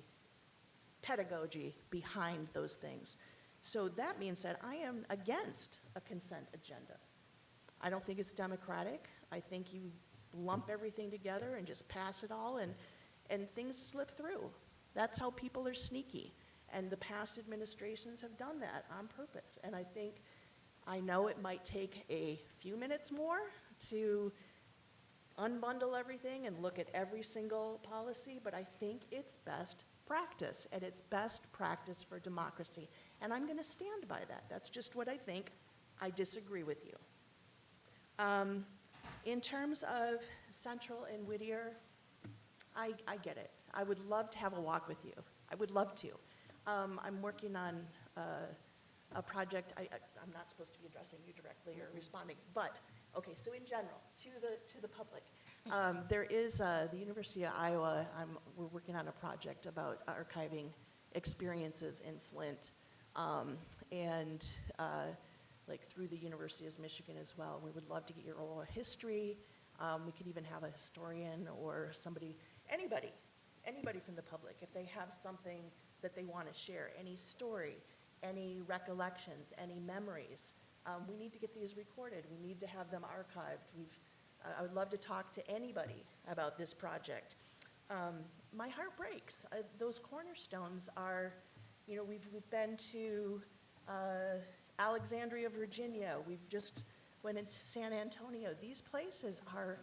pedagogy behind those things. So that being said, I am against a consent agenda. I don't think it's democratic. I think you lump everything together and just pass it all, and things slip through. That's how people are sneaky. And the past administrations have done that on purpose. And I know it might take a few minutes more to unbundle everything and look at every single policy, but I think it's best practice, and it's best practice for democracy. And I'm going to stand by that. That's just what I think. I disagree with you. In terms of Central and Whittier, I get it. I would love to have a walk with you. I would love to. I'm working on a project. I'm not supposed to be addressing you directly or responding, but Okay, so in general, to the public, there is the University of Iowa. We're working on a project about archiving experiences in Flint, and like through the University of Michigan as well. We would love to get your oral history. We could even have a historian or anybody from the public, if they have something that they want to share, any story, any recollections, any memories. We need to get these recorded. We need to have them archived. I would love to talk to anybody about this project. My heart breaks. Those cornerstones are, we've been to Alexandria, Virginia. We've just went into San Antonio. These places are,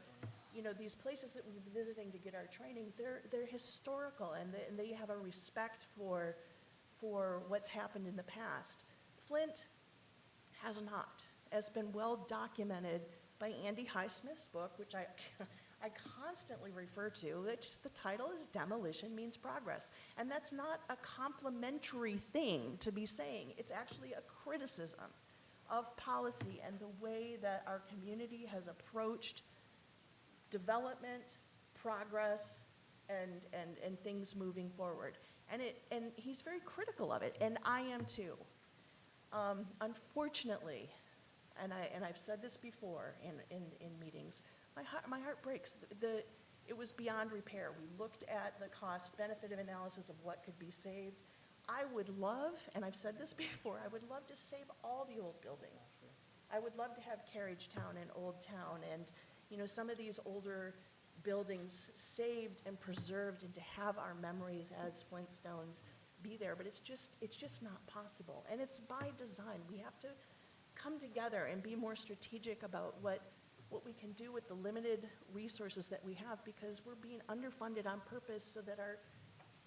these places that we've been visiting to get our training, they're historical, and they have a respect for what's happened in the past. Flint has not. It's been well documented by Andy Highsmith's book, which I constantly refer to, which the title is Demolition Means Progress. And that's not a complimentary thing to be saying. It's actually a criticism of policy and the way that our community has approached development, progress, and things moving forward. And he's very critical of it, and I am too. Unfortunately, and I've said this before in meetings, my heart breaks. It was beyond repair. We looked at the cost-benefit analysis of what could be saved. I would love, and I've said this before, I would love to save all the old buildings. I would love to have Carriage Town and Old Town and some of these older buildings saved and preserved, and to have our memories as Flintstones be there, but it's just not possible. And it's by design. We have to come together and be more strategic about what we can do with the limited resources that we have, because we're being underfunded on purpose so that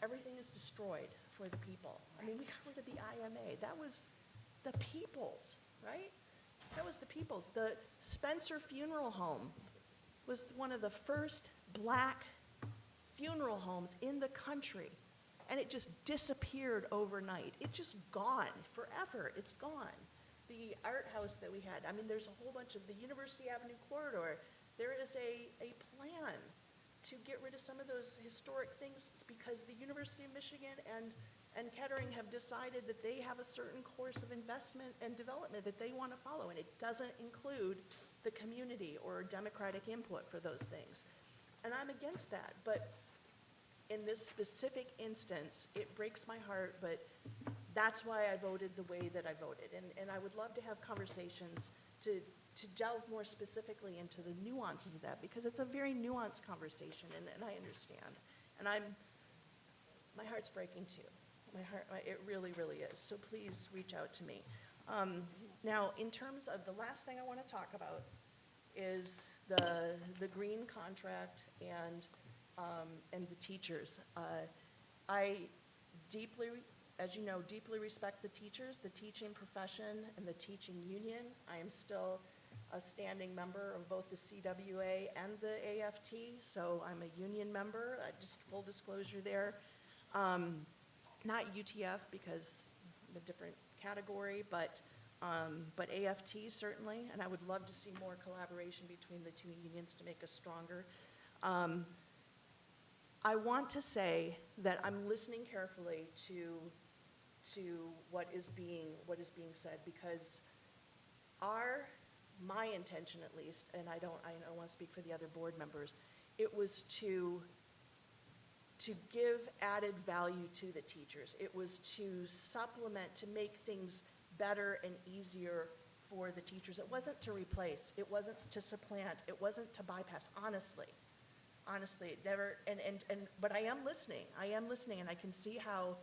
everything is destroyed for the people. I mean, we got rid of the IMA. That was the people's, right? That was the people's. The Spencer Funeral Home was one of the first black funeral homes in the country, and it just disappeared overnight. It's just gone forever. It's gone. The art house that we had, I mean, there's a whole bunch of the University Avenue corridor. There is a plan to get rid of some of those historic things, because the University of Michigan and Kettering have decided that they have a certain course of investment and development that they want to follow, and it doesn't include the community or democratic input for those things. And I'm against that, but in this specific instance, it breaks my heart, but that's why I voted the way that I voted. And I would love to have conversations to delve more specifically into the nuances of that, because it's a very nuanced conversation, and I understand. And my heart's breaking too. It really, really is. So please reach out to me. Now, in terms of the last thing I want to talk about is the green contract and the teachers. I deeply, as you know, deeply respect the teachers, the teaching profession, and the teaching union. I am still a standing member of both the CWA and the AFT, so I'm a union member. Just full disclosure there. Not UTF, because I'm a different category, but AFT certainly, and I would love to see more collaboration between the two unions to make us stronger. I want to say that I'm listening carefully to what is being said, because my intention at least, and I don't want to speak for the other board members, it was to give added value to the teachers. It was to supplement, to make things better and easier for the teachers. It wasn't to replace, it wasn't to supplant, it wasn't to bypass, honestly, it never, but I am listening, and I can see how,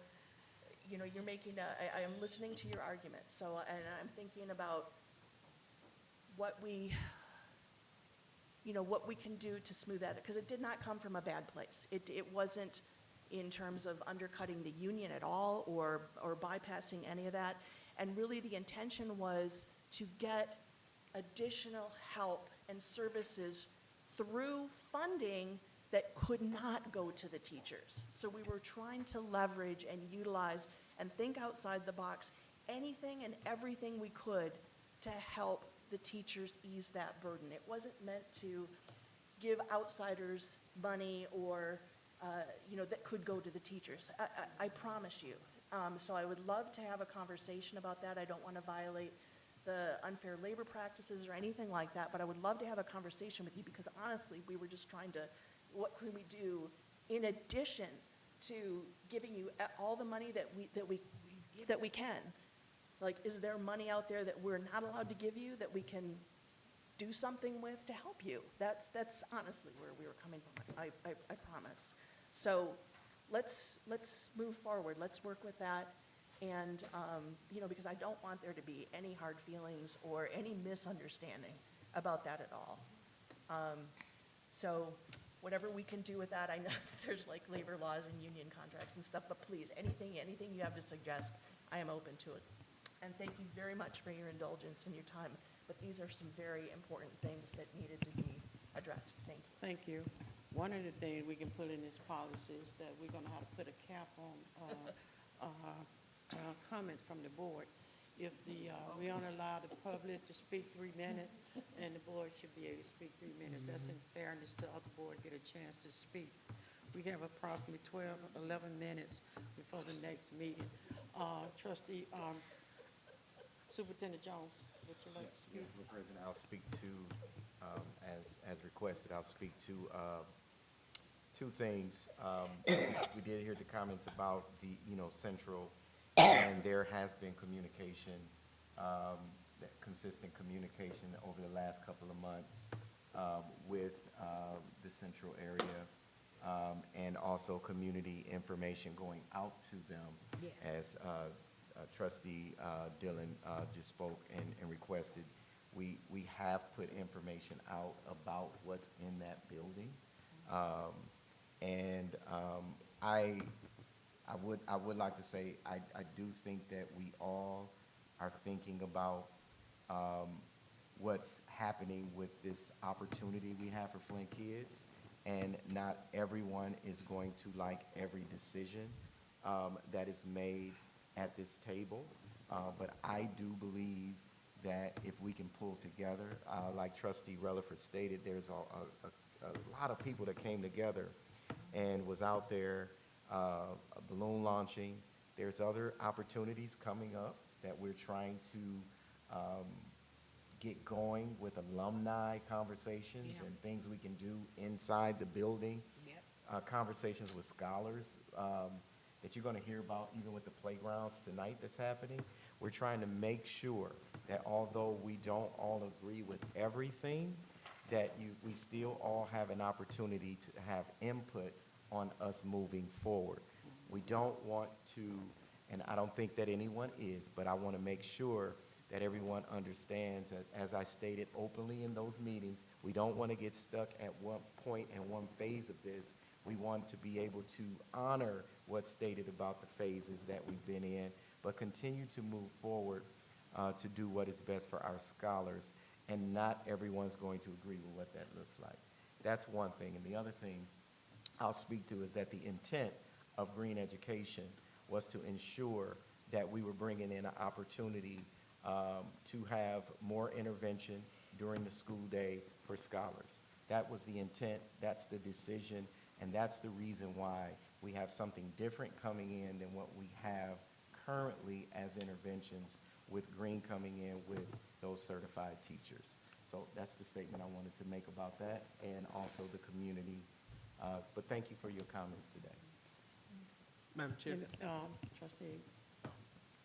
you're making I am listening to your argument, so, and I'm thinking about what we can do to smooth that, because it did not come from a bad place. It wasn't in terms of undercutting the union at all, or bypassing any of that. And really the intention was to get additional help and services through funding that could not go to the teachers. So we were trying to leverage and utilize and think outside the box, anything and everything we could to help the teachers ease that burden. It wasn't meant to give outsiders money or, that could go to the teachers. I promise you. So I would love to have a conversation about that. I don't want to violate the unfair labor practices or anything like that, but I would love to have a conversation with you because honestly, we were just trying to, what can we do in addition to giving you all the money that we can? Like, is there money out there that we're not allowed to give you that we can do something with to help you? That's honestly where we were coming from. I promise. So let's move forward. Let's work with that. And, because I don't want there to be any hard feelings or any misunderstanding about that at all. So whatever we can do with that, I know there's like labor laws and union contracts and stuff, but please, anything you have to suggest, I am open to it. And thank you very much for your indulgence and your time. But these are some very important things that needed to be addressed. Thank you. Thank you. One of the things we can put in this policy is that we're gonna have to put a cap on comments from the board. If we only allow the public to speak 3 minutes, and the board should be able to speak 3 minutes. That's in fairness to other board get a chance to speak. We have approximately 11 minutes before the next meeting. Trustee, Superintendent Jones, would you like to speak? Yes, Mr. President, I'll speak to, as requested, I'll speak to two things. We did hear the comments about the, central, and there has been communication, consistent communication over the last couple of months with the central area, and also community information going out to them. Yes. As Trustee Dillon just spoke and requested. We have put information out about what's in that building. I would like to say, I do think that we all are thinking about what's happening with this opportunity we have for Flint kids, and not everyone is going to like every decision that is made at this table, but I do believe that if we can pull together, like Trustee Relaford stated, there's a lot of people that came together and was out there balloon launching. There's other opportunities coming up that we're trying to get going with alumni conversations and things we can do inside the building. Conversations with scholars that you're going to hear about even with the playgrounds tonight that's happening. We're trying to make sure that although we don't all agree with everything, that we still all have an opportunity to have input on us moving forward. We don't want to, and I don't think that anyone is, but I want to make sure that everyone understands that, as I stated openly in those meetings, we don't want to get stuck at one point and one phase of this. We want to be able to honor what's stated about the phases that we've been in, but continue to move forward to do what is best for our scholars, and not everyone's going to agree with what that looks like. That's one thing. And the other thing I'll speak to is that the intent of Green Education was to ensure that we were bringing in an opportunity to have more intervention during the school day for scholars. That was the intent, that's the decision, and that's the reason why we have something different coming in than what we have currently as interventions, with Green coming in with those certified teachers. So that's the statement I wanted to make about that, and also the community. But thank you for your comments today. Madam Chair. Trustee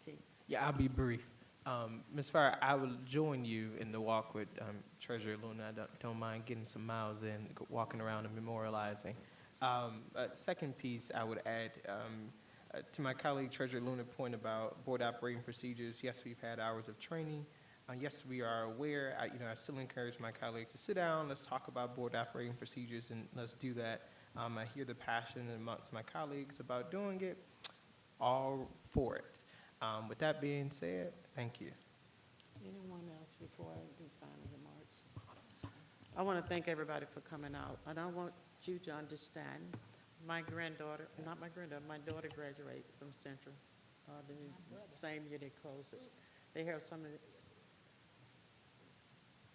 King. Yeah, I'll be brief. Ms. Farr, I will join you in the walk with Treasurer Luna. I don't mind getting some miles in, walking around and memorializing. Second piece I would add to my colleague Treasurer Luna's point about board operating procedures. Yes, we've had hours of training. Yes, we are aware. I still encourage my colleagues to sit down. Let's talk about board operating procedures, and let's do that. I hear the passion amongst my colleagues about doing it. All for it. With that being said, thank you. Anyone else before I do final remarks? I want to thank everybody for coming out, and I want you to understand, my daughter graduated from Central the same year they closed it. They have some of this.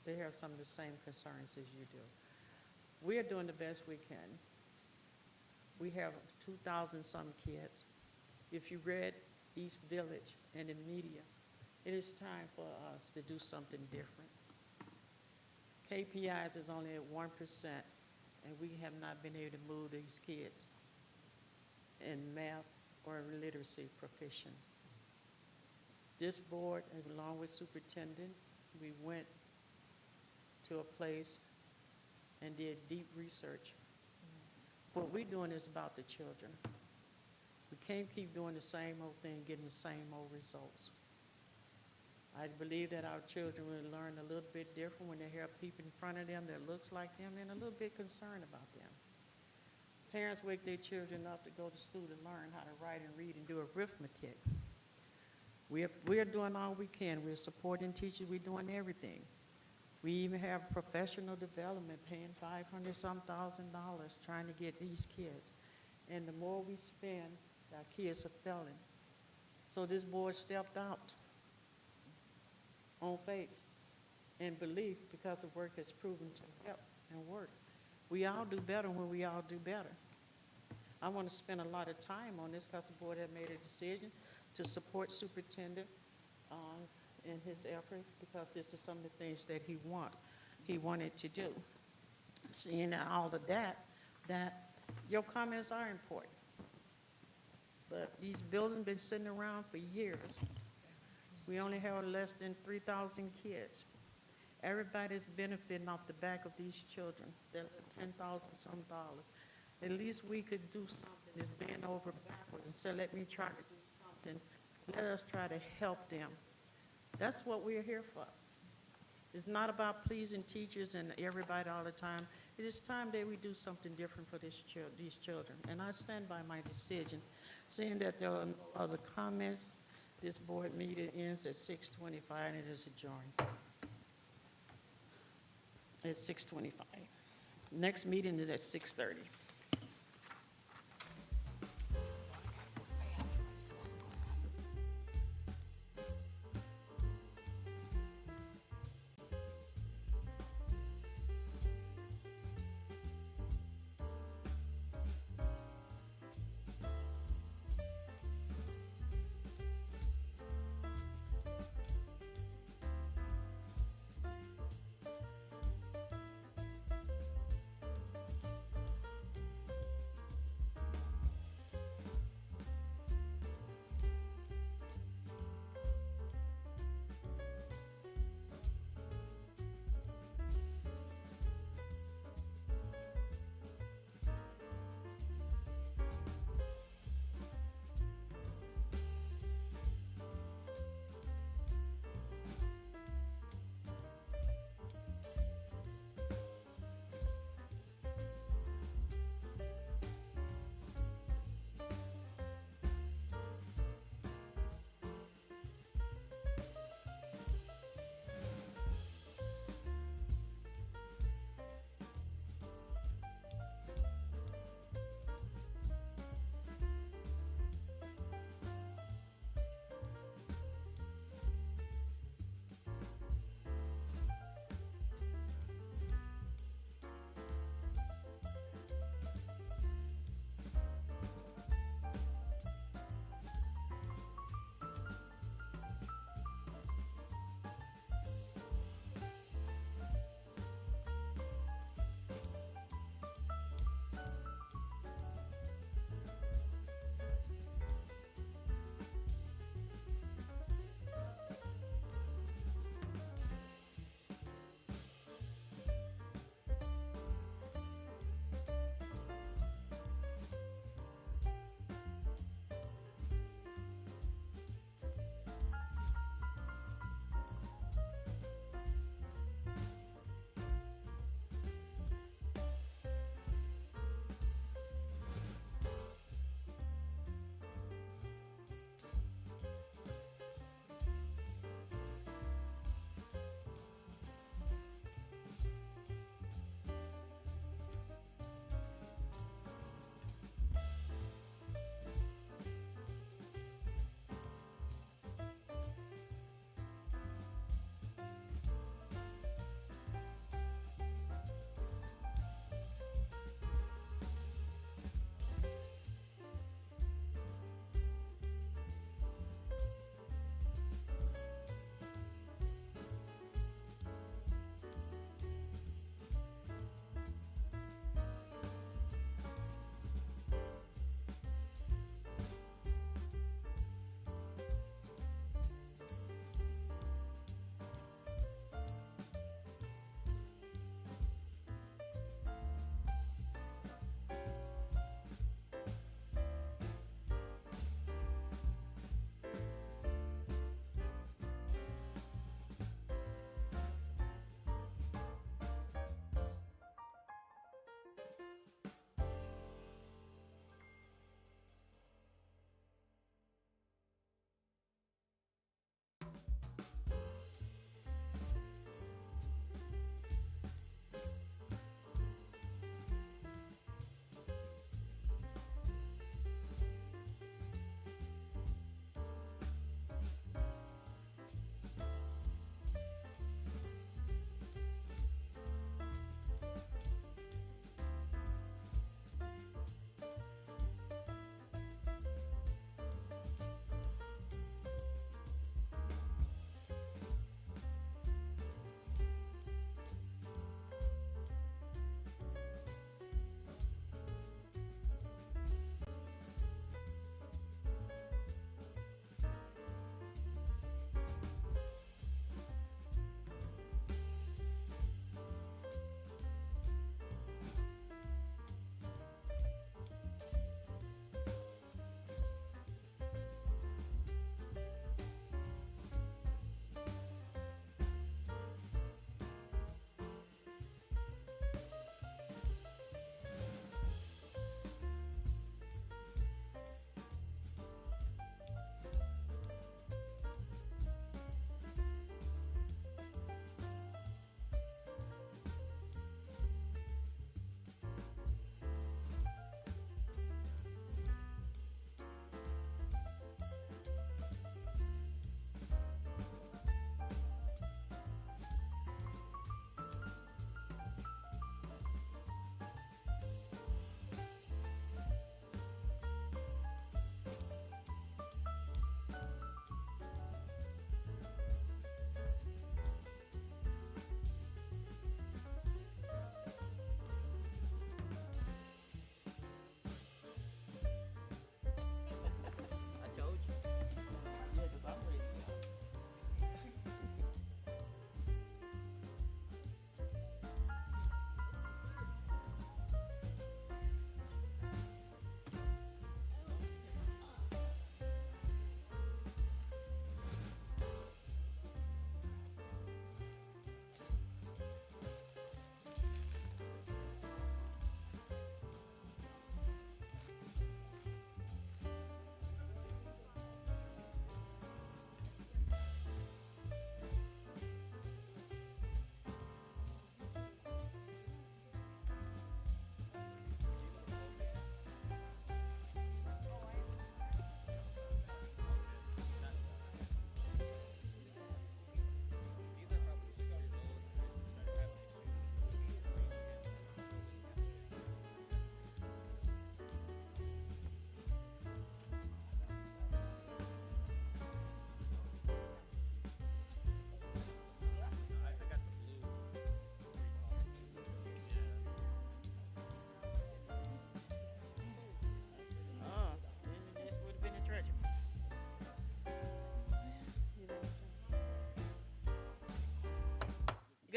They have some of the same concerns as you do. We are doing the best we can. We have 2,000-some kids. If you read East Village and the media, it is time for us to do something different. KPIs is only at 1%, and we have not been able to move these kids in math or literacy proficient. This board, along with superintendent, we went to a place and did deep research. What we're doing is about the children. We can't keep doing the same old thing, getting the same old results. I believe that our children will learn a little bit different when they hear people in front of them that looks like them and a little bit concerned about them. Parents wake their children up to go to school to learn how to write and read and do arithmetic. We are doing all we can. We're supporting teachers. We're doing everything. We even have professional development paying $500-some thousand trying to get these kids. And the more we spend, our kids are failing. So this board stepped out on faith and belief because the work has proven to help and work. We all do better when we all do better. I want to spend a lot of time on this because the board had made a decision to support superintendent in his effort because this is some of the things that he wanted to do. Seeing all of that your comments are important. But these buildings been sitting around for years. We only have less than 3,000 kids. Everybody's benefiting off the back of these children. They're $10,000-some. At least we could do something. It's bent over backwards and say, let me try to do something. Let us try to help them. That's what we're here for. It's not about pleasing teachers and everybody all the time. It is time that we do something different for these children. And I stand by my decision, saying that there are no other comments. This board meeting ends at 6:25 and it is adjourned. At 6:25. Next meeting is at 6:30.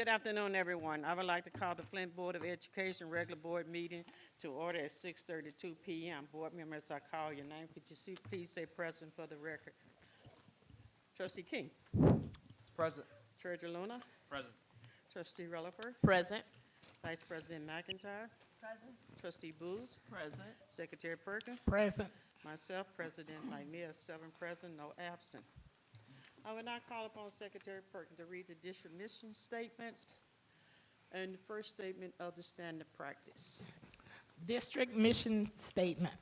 Good afternoon, everyone. I would like to call the Flint Board of Education regular board meeting to order at 6:32 p.m. Board members, I call your name. Could you please say present for the record? Trustee King. Present. Treasurer Luna. Present. Trustee Relaford. Present. Vice President McIntyre. Present. Trustee Booz. Present. Secretary Perkins. Present. Myself, President McNeil, 7 present, no absent. I will now call upon Secretary Perkins to read the district mission statements and the first statement of the standard practice. District mission statement.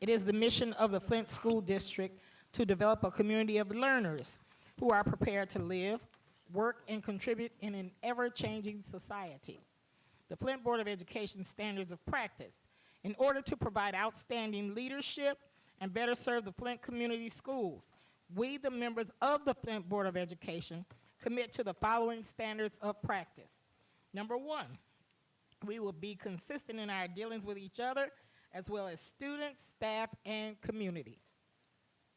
It is the mission of the Flint School District to develop a community of learners who are prepared to live, work, and contribute in an ever-changing society. The Flint Board of Education standards of practice in order to provide outstanding leadership and better serve the Flint community schools. We, the members of the Flint Board of Education, commit to the following standards of practice. Number 1, we will be consistent in our dealings with each other, as well as students, staff, and community.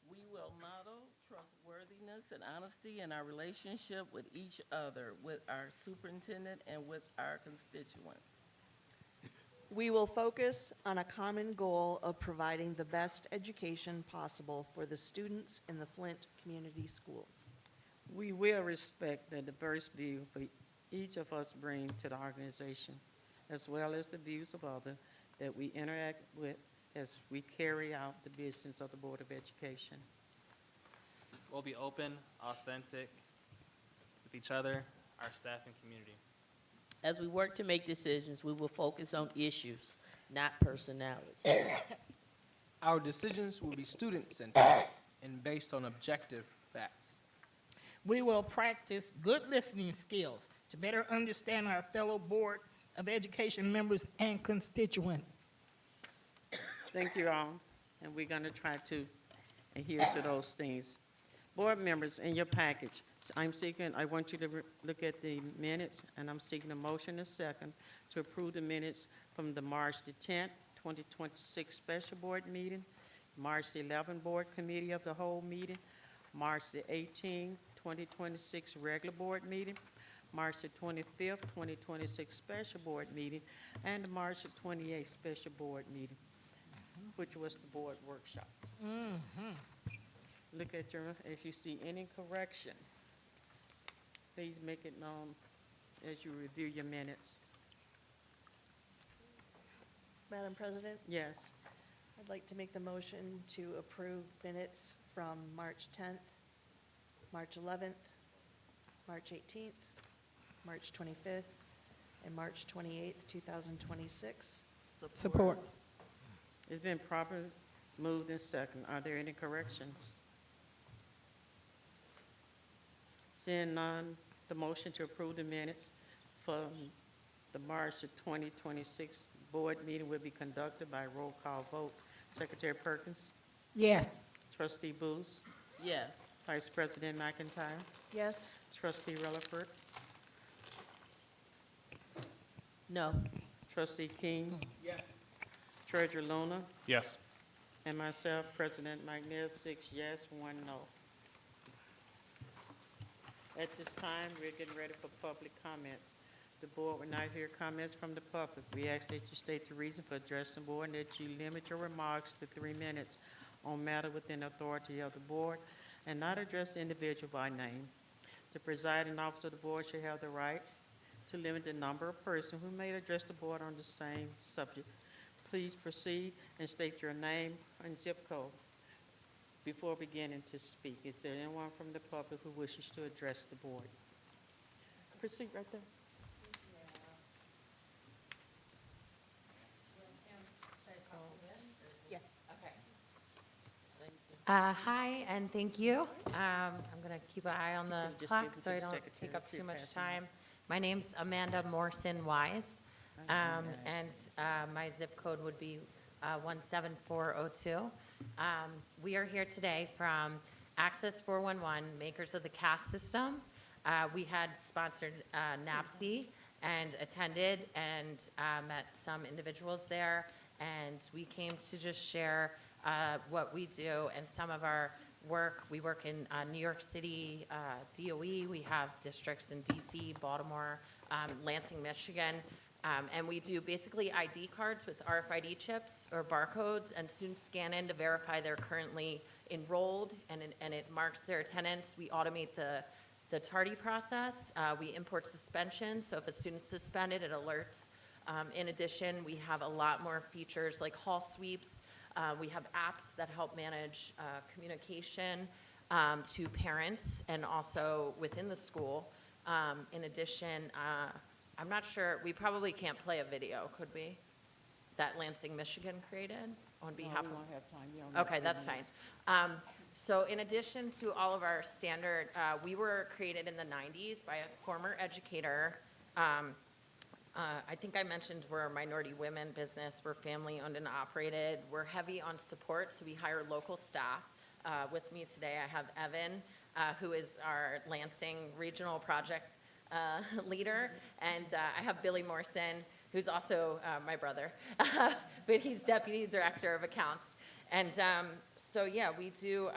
We will model trustworthiness and honesty in our relationship with each other, with our superintendent, and with our constituents. We will focus on a common goal of providing the best education possible for the students in the Flint Community Schools. We will respect the diverse view each of us bring to the organization, as well as the views of others that we interact with as we carry out the business of the Board of Education. We'll be open, authentic with each other, our staff, and community. As we work to make decisions, we will focus on issues, not personalities. Our decisions will be student-centered and based on objective facts. We will practice good listening skills to better understand our fellow Board of Education members and constituents. Thank you all, and we're going to try to adhere to those things. Board members, in your package, I want you to look at the minutes, and I'm seeking a motion and second to approve the minutes from the March the 10th, 2026 special board meeting, March the 11th board committee of the whole meeting, March the 18th, 2026 regular board meeting, March the 25th, 2026 special board meeting, and the March the 28th special board meeting, which was the board workshop. Look at if you see any correction, please make it known as you review your minutes. Madam President, Yes. I'd like to make the motion to approve minutes from March 10th, March 11th, March 18th, March 25th, and March 28th, 2026. Support. It's been properly moved and second. Are there any corrections? Seeing none, the motion to approve the minutes for the March of 2026 board meeting will be conducted by roll call vote. Secretary Perkins, Yes. Trustee Booz, Yes. Vice President McIntyre, Yes. Trustee Relaford, No. Trustee King, Yes. Treasurer Luna, Yes. and myself, President McNeil, 6 yes, 1 no. At this time, we're getting ready for public comments. The board will not hear comments from the public. We ask that you state the reason for addressing the board and that you limit your remarks to 3 minutes on matter within the authority of the board and not address the individual by name. The presiding officer of the board shall have the right to limit the number of persons who may address the board on the same subject. Please proceed and state your name and zip code before beginning to speak. Is there anyone from the public who wishes to address the board? Proceed right there. Yes. Hi, and thank you. I'm going to keep an eye on the can just clock give it to so I the don't secretary take up if too you're much passing time. My name's Amanda Morrison-Wise, and my zip code would be 17402. We are here today from Access 411, makers of the CAS system. We had sponsored NAPSI and attended and met some individuals there, and we came to just share what we do and some of our work. We work in New York City DOE. We have districts in DC, Baltimore, Lansing, Michigan. And we do basically ID cards with RFID chips or barcodes, and students scan in to verify they're currently enrolled, and it marks their attendance. We automate the tardy process. We import suspensions, so if a student's suspended, it alerts. In addition, we have a lot more features like hall sweeps. We have apps that help manage communication to parents and also within the school. In addition, I'm not sure, we probably can't play a video, could we? That Lansing, Michigan created on behalf of? We won't have time. You only have Okay, 3 that's minutes. fine. So in addition to all of our standard, we were created in the 90s by a former educator. I think I mentioned we're a minority women business. We're family owned and operated. We're heavy on support, so we hire local staff. With me today, I have Evan, who is our Lansing regional project leader, and I have Billy Morrison, who's also my brother, but he's Deputy Director of Accounts. And so, yeah, we do,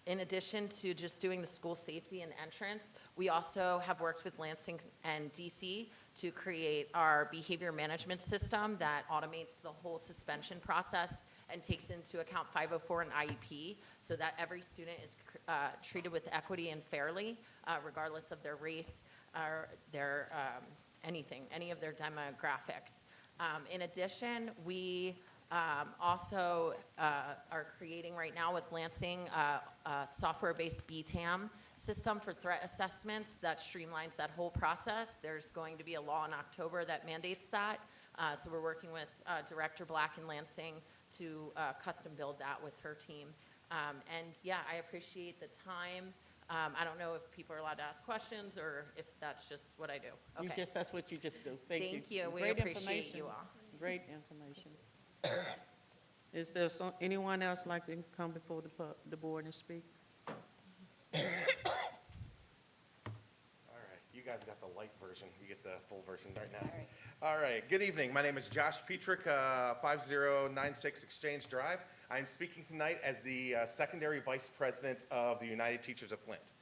in addition to just doing the school safety and entrance, we also have worked with Lansing and DC to create our behavior management system that automates the whole suspension process and takes into account 504 and IEP, so that every student is treated with equity and fairly, regardless of their race or their anything, any of their demographics. In addition, we also are creating right now with Lansing a software-based BTAM system for threat assessments that streamlines that whole process. There's going to be a law in October that mandates that. So we're working with Director Black in Lansing to custom build that with her team. And yeah, I appreciate the time. I don't know if people are allowed to ask questions or if that's just what I do. Okay. That's what you just do. Thank you. Thank you. We Great appreciate information. you all. Great information. Is there anyone else like to come before the board and speak? All right, you guys got the light version. You get the full version right now. All right, good evening. My name is Josh Petrick, 5096 Exchange Drive. I'm speaking tonight as the secondary vice president of the United Teachers of Flint.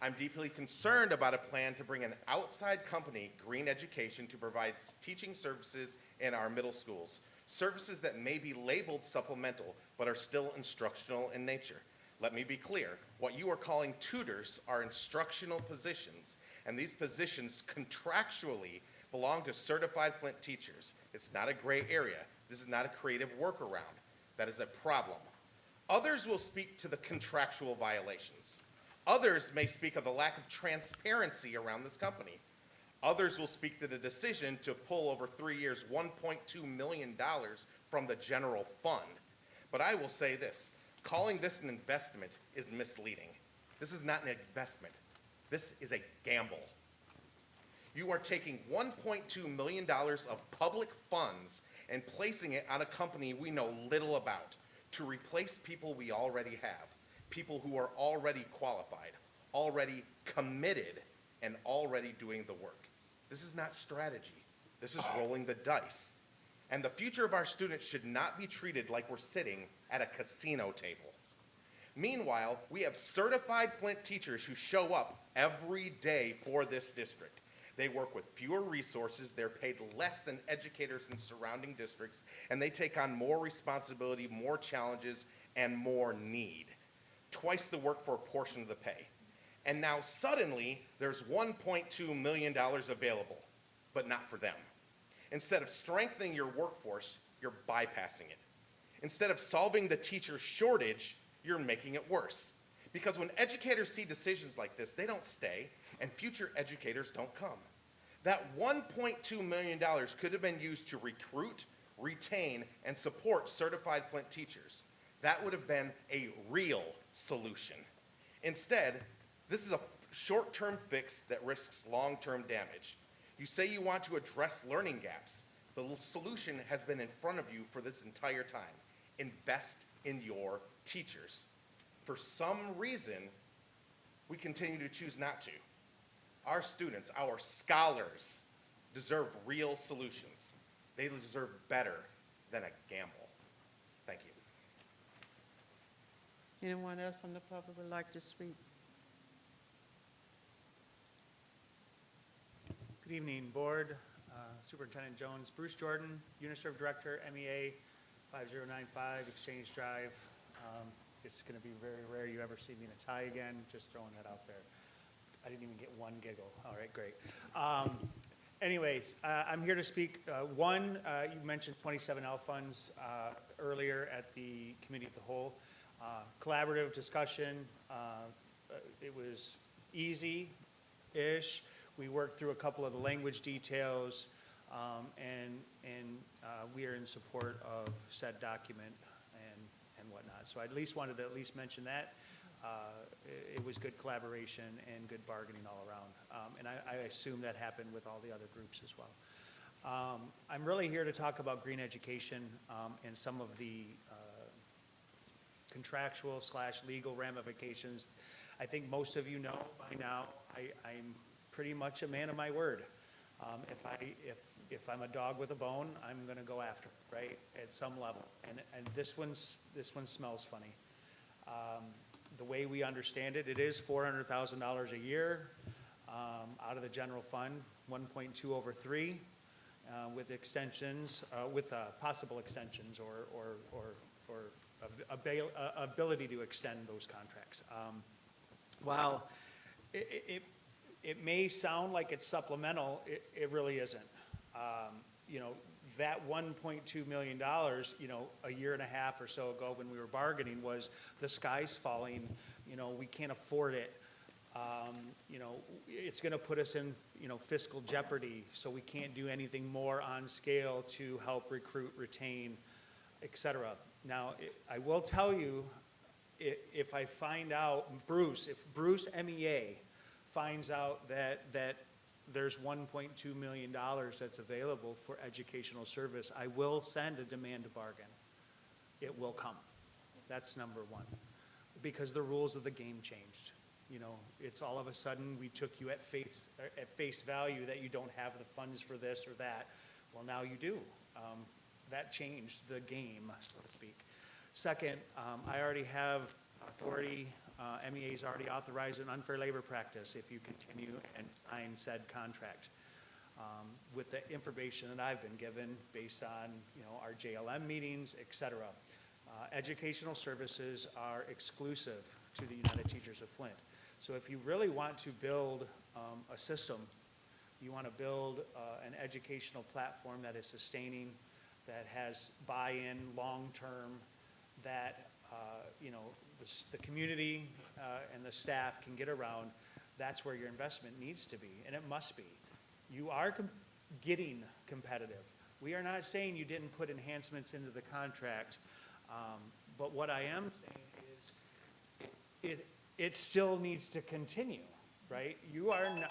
I'm deeply concerned about a plan to bring an outside company, Green Education, to provide teaching services in our middle schools. Services that may be labeled supplemental, but are still instructional in nature. Let me be clear, what you are calling tutors are instructional positions, and these positions contractually belong to certified Flint teachers. It's not a gray area. This is not a creative workaround. That is a problem. Others will speak to the contractual violations. Others may speak of the lack of transparency around this company. Others will speak to the decision to pull over 3 years $1.2 million from the general fund. But I will say this, calling this an investment is misleading. This is not an investment. This is a gamble. You are taking $1.2 million of public funds and placing it on a company we know little about to replace people we already have, people who are already qualified, already committed, and already doing the work. This is not strategy. This is rolling the dice. And the future of our students should not be treated like we're sitting at a casino table. Meanwhile, we have certified Flint teachers who show up every day for this district. They work with fewer resources, they're paid less than educators in surrounding districts, and they take on more responsibility, more challenges, and more need. Twice the work for a portion of the pay. And now suddenly, there's $1.2 million available, but not for them. Instead of strengthening your workforce, you're bypassing it. Instead of solving the teacher shortage, you're making it worse. Because when educators see decisions like this, they don't stay, and future educators don't come. That $1.2 million could have been used to recruit, retain, and support certified Flint teachers. That would have been a real solution. Instead, this is a short-term fix that risks long-term damage. You say you want to address learning gaps. The solution has been in front of you for this entire time. Invest in your teachers. For some reason, we continue to choose not to. Our students, our scholars, deserve real solutions. They deserve better than a gamble. Thank you. Anyone else from the public would like to speak? Good evening, Board, Superintendent Jones, Bruce Jordan, Uniserv Director, MEA 5095, Exchange Drive. It's going to be very rare you ever see me in a tie again, just throwing that out there. I didn't even get one giggle. All right, great. Anyways, I'm here to speak. One, you mentioned 27L funds earlier at the Committee of the Whole. Collaborative discussion. It was easy-ish. We worked through a couple of the language details, and we are in support of said document and whatnot. So I at least wanted to at least mention that. It was good collaboration and good bargaining all around. And I assume that happened with all the other groups as well. I'm really here to talk about green education and some of the contractual / legal ramifications. I think most of you know by now, I'm pretty much a man of my word. If I'm a dog with a bone, I'm going to go after it, right, at some level. And this one smells funny. The way we understand it, it is $400,000 a year out of the general fund, 1.2 over 3, with extensions, with possible extensions or ability to extend those contracts. While it may sound like it's supplemental, it really isn't. You know, that $1.2 million, you know, a year and a half or so ago when we were bargaining was the sky's falling, you know, we can't afford it. You know, it's going to put us in, you know, fiscal jeopardy, so we can't do anything more on scale to help recruit, retain, et cetera. Now, I will tell you, if I find out, if Bruce MEA finds out that there's $1.2 million that's available for educational service, I will send a demand to bargain. It will come. That's number one. Because the rules of the game changed. You know, it's all of a sudden we took you at face value that you don't have the funds for this or that. Well, now you do. That changed the game, so to speak. Second, I already have authority. MEA's already authorized an unfair labor practice if you continue and sign said contract. With the information that I've been given based on, you know, our JLM meetings, et cetera. Educational services are exclusive to the United Teachers of Flint. So if you really want to build a system, you want to build an educational platform that is sustaining, that has buy-in long-term, that you know, the community and the staff can get around, that's where your investment needs to be, and it must be. You are getting competitive. We are not saying you didn't put enhancements into the contract, but what I am saying is it still needs to continue, right? You are not,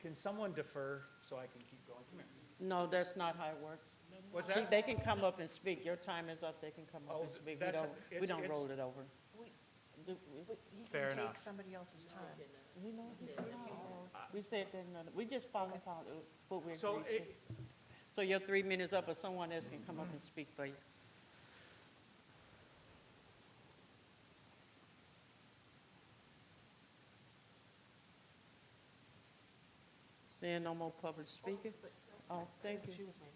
can someone defer so I can keep going? Come here. No, that's not how it works. What's that? They can come up and speak. Your time is up, they can come up and speak. We don't roll it over. He Fair can take enough. somebody else's time. We said that, we just followed what we So agreed to. So your 3 minutes up, or someone else can come up and speak for you. Seeing no more public speaking? Oh, thank you. She was waiting.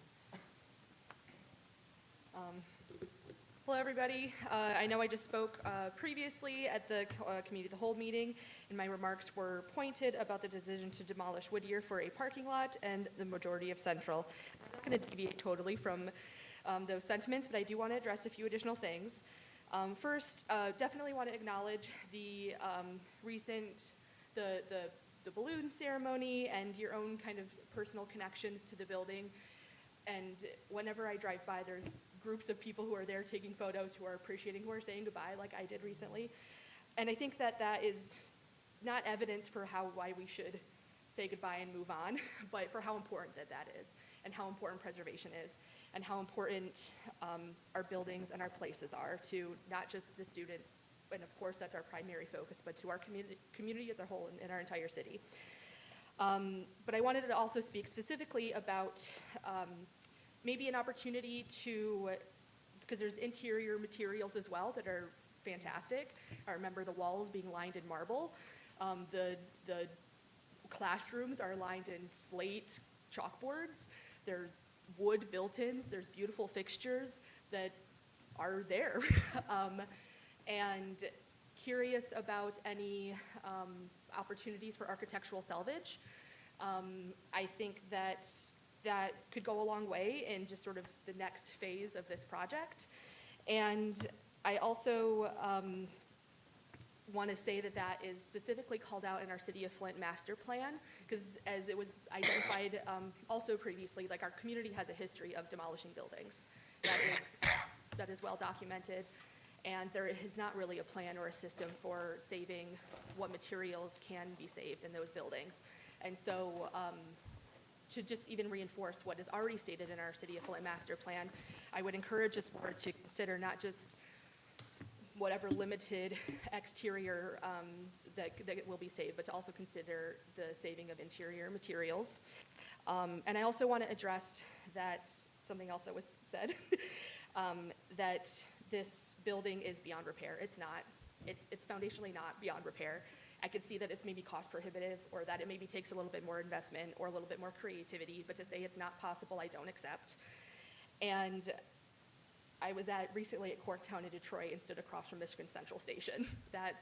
Hello, everybody. I know I just spoke previously at the Committee of the Whole meeting, and my remarks were pointed about the decision to demolish Whittier for a parking lot and the majority of Central. I'm not going to deviate totally from those sentiments, but I do want to address a few additional things. First, definitely want to acknowledge the recent, the balloon ceremony and your own kind of personal connections to the building. And whenever I drive by, there's groups of people who are there taking photos, who are appreciating, who are saying goodbye, like I did recently. And I think that that is not evidence for why we should say goodbye and move on, but for how important that is, and how important preservation is, and how important our buildings and our places are to not just the students, and of course that's our primary focus, but to our community as a whole and our entire city. But I wanted to also speak specifically about maybe an opportunity to, because there's interior materials as well that are fantastic. I remember the walls being lined in marble. The classrooms are lined in slate chalkboards. There's wood built-ins, there's beautiful fixtures that are there. And curious about any opportunities for architectural salvage. I think that that could go a long way in just sort of the next phase of this project. And I also want to say that that is specifically called out in our City of Flint master plan, because as it was identified also previously, like our community has a history of demolishing buildings. That is well documented. And there is not really a plan or a system for saving what materials can be saved in those buildings. And so to just even reinforce what is already stated in our City of Flint master plan, I would encourage this board to consider not just whatever limited exterior that will be saved, but to also consider the saving of interior materials. And I also want to address that, something else that was said, that this building is beyond repair. It's not. It's foundationally not beyond repair. I could see that it's maybe cost prohibitive, or that it maybe takes a little bit more investment or a little bit more creativity, but to say it's not possible, I don't accept. And I was recently at Corktown in Detroit and stood across from Michigan Central Station. That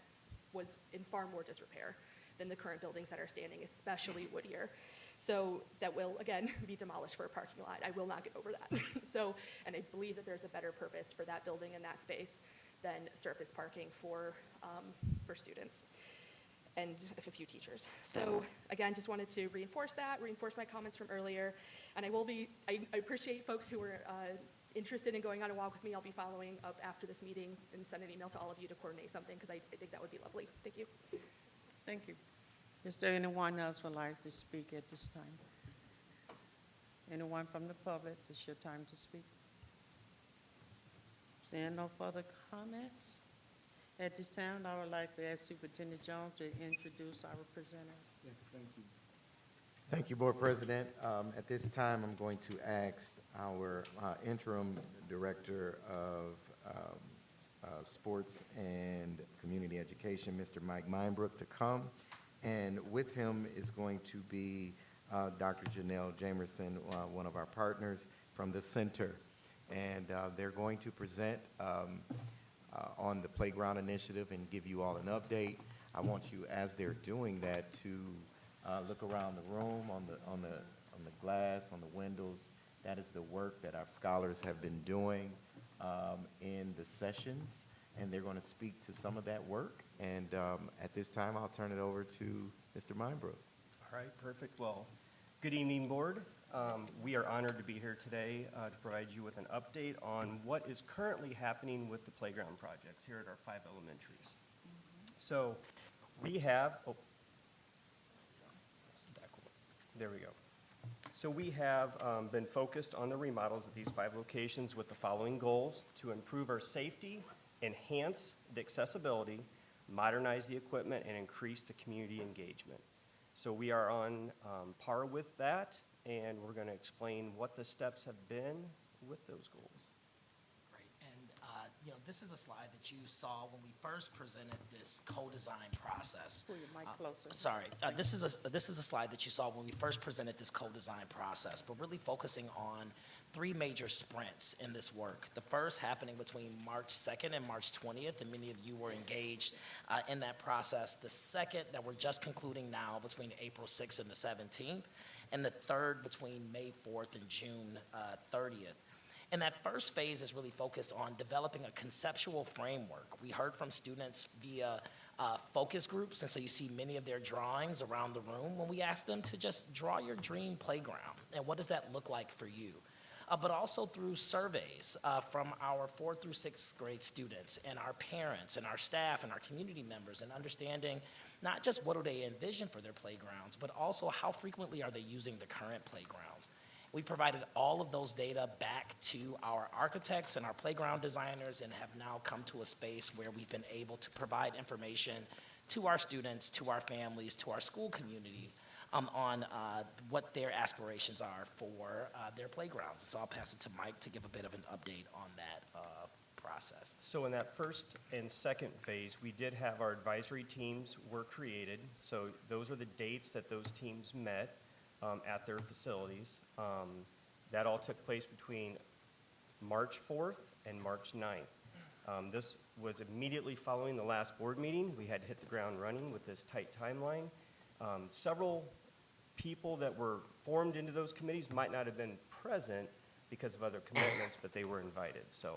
was in far more disrepair than the current buildings that are standing, especially Whittier. So that will, again, be demolished for a parking lot. I will not get over that. So, and I believe that there's a better purpose for that building and that space than surface parking for students and a few teachers. So again, just wanted to reinforce my comments from earlier. And I appreciate folks who were interested in going on a walk with me. I'll be following up after this meeting and send an email to all of you to coordinate something, because I think that would be lovely. Thank you. Thank you. Is there anyone else who would like to speak at this time? Anyone from the public? It's your time to speak. Seeing no further comments? At this time, I would like to ask Superintendent Jones to introduce our presenter. Thank you, Board President. At this time, I'm going to ask our interim Director of Sports and Community Education, Mr. Mike Maienbrook, to come. And with him is going to be Dr. Janel Jamerson, one of our partners from the center. And they're going to present on the Playground Initiative and give you all an update. I want you, as they're doing that, to look around the room, on the glass, on the windows. That is the work that our scholars have been doing in the sessions, and they're going to speak to some of that work. And at this time, I'll turn it over to Mr. Maienbrook. All right, perfect. Well, good evening, Board. We are honored to be here today to provide you with an update on what is currently happening with the playground projects here at our 5 elementaries. So we have, there we go. So we have been focused on the remodels of these 5 locations with the following goals: to improve our safety, enhance the accessibility, modernize the equipment, and increase the community engagement. So we are on par with that, and we're going to explain what the steps have been with those goals. Great, and this is a slide that you saw when we first presented this co-design process. Pull your mic closer. Sorry, this is a slide that you saw when we first presented this co-design process, but really focusing on 3 major sprints in this work. The first happening between March 2nd and March 20th, and many of you were engaged in that process. The second that we're just concluding now between April 6th and the 17th, and the third between May 4th and June 30th. And that first phase is really focused on developing a conceptual framework. We heard from students via focus groups, and so you see many of their drawings around the room when we asked them to just draw your dream playground, and what does that look like for you? But also through surveys from our 4th through 6th grade students and our parents and our staff and our community members, and understanding not just what do they envision for their playgrounds, but also how frequently are they using the current playgrounds. We provided all of those data back to our architects and our playground designers, and have now come to a space where we've been able to provide information to our students, to our families, to our school communities on what their aspirations are for their playgrounds. So I'll pass it to Mike to give a bit of an update on that process? So in that first and second phase, we did have our advisory teams were created. So those are the dates that those teams met at their facilities. That all took place between March 4th and March 9th. This was immediately following the last board meeting. We had to hit the ground running with this tight timeline. Several people that were formed into those committees might not have been present because of other commitments, but they were invited. So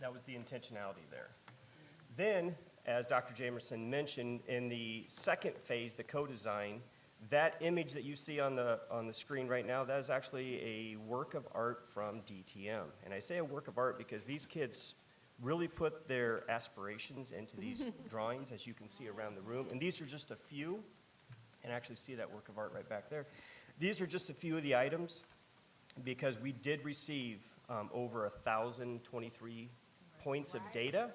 that was the intentionality there. Then, as Dr. Jamerson mentioned, in the second phase, the co-design, that image that you see on the screen right now, that is actually a work of art from DTM. And I say a work of art because these kids really put their aspirations into these drawings, as you can see around the room. And these are just a few, and actually see that work of art right back there. These are just a few of the items, because we did receive over 1,023 points of data.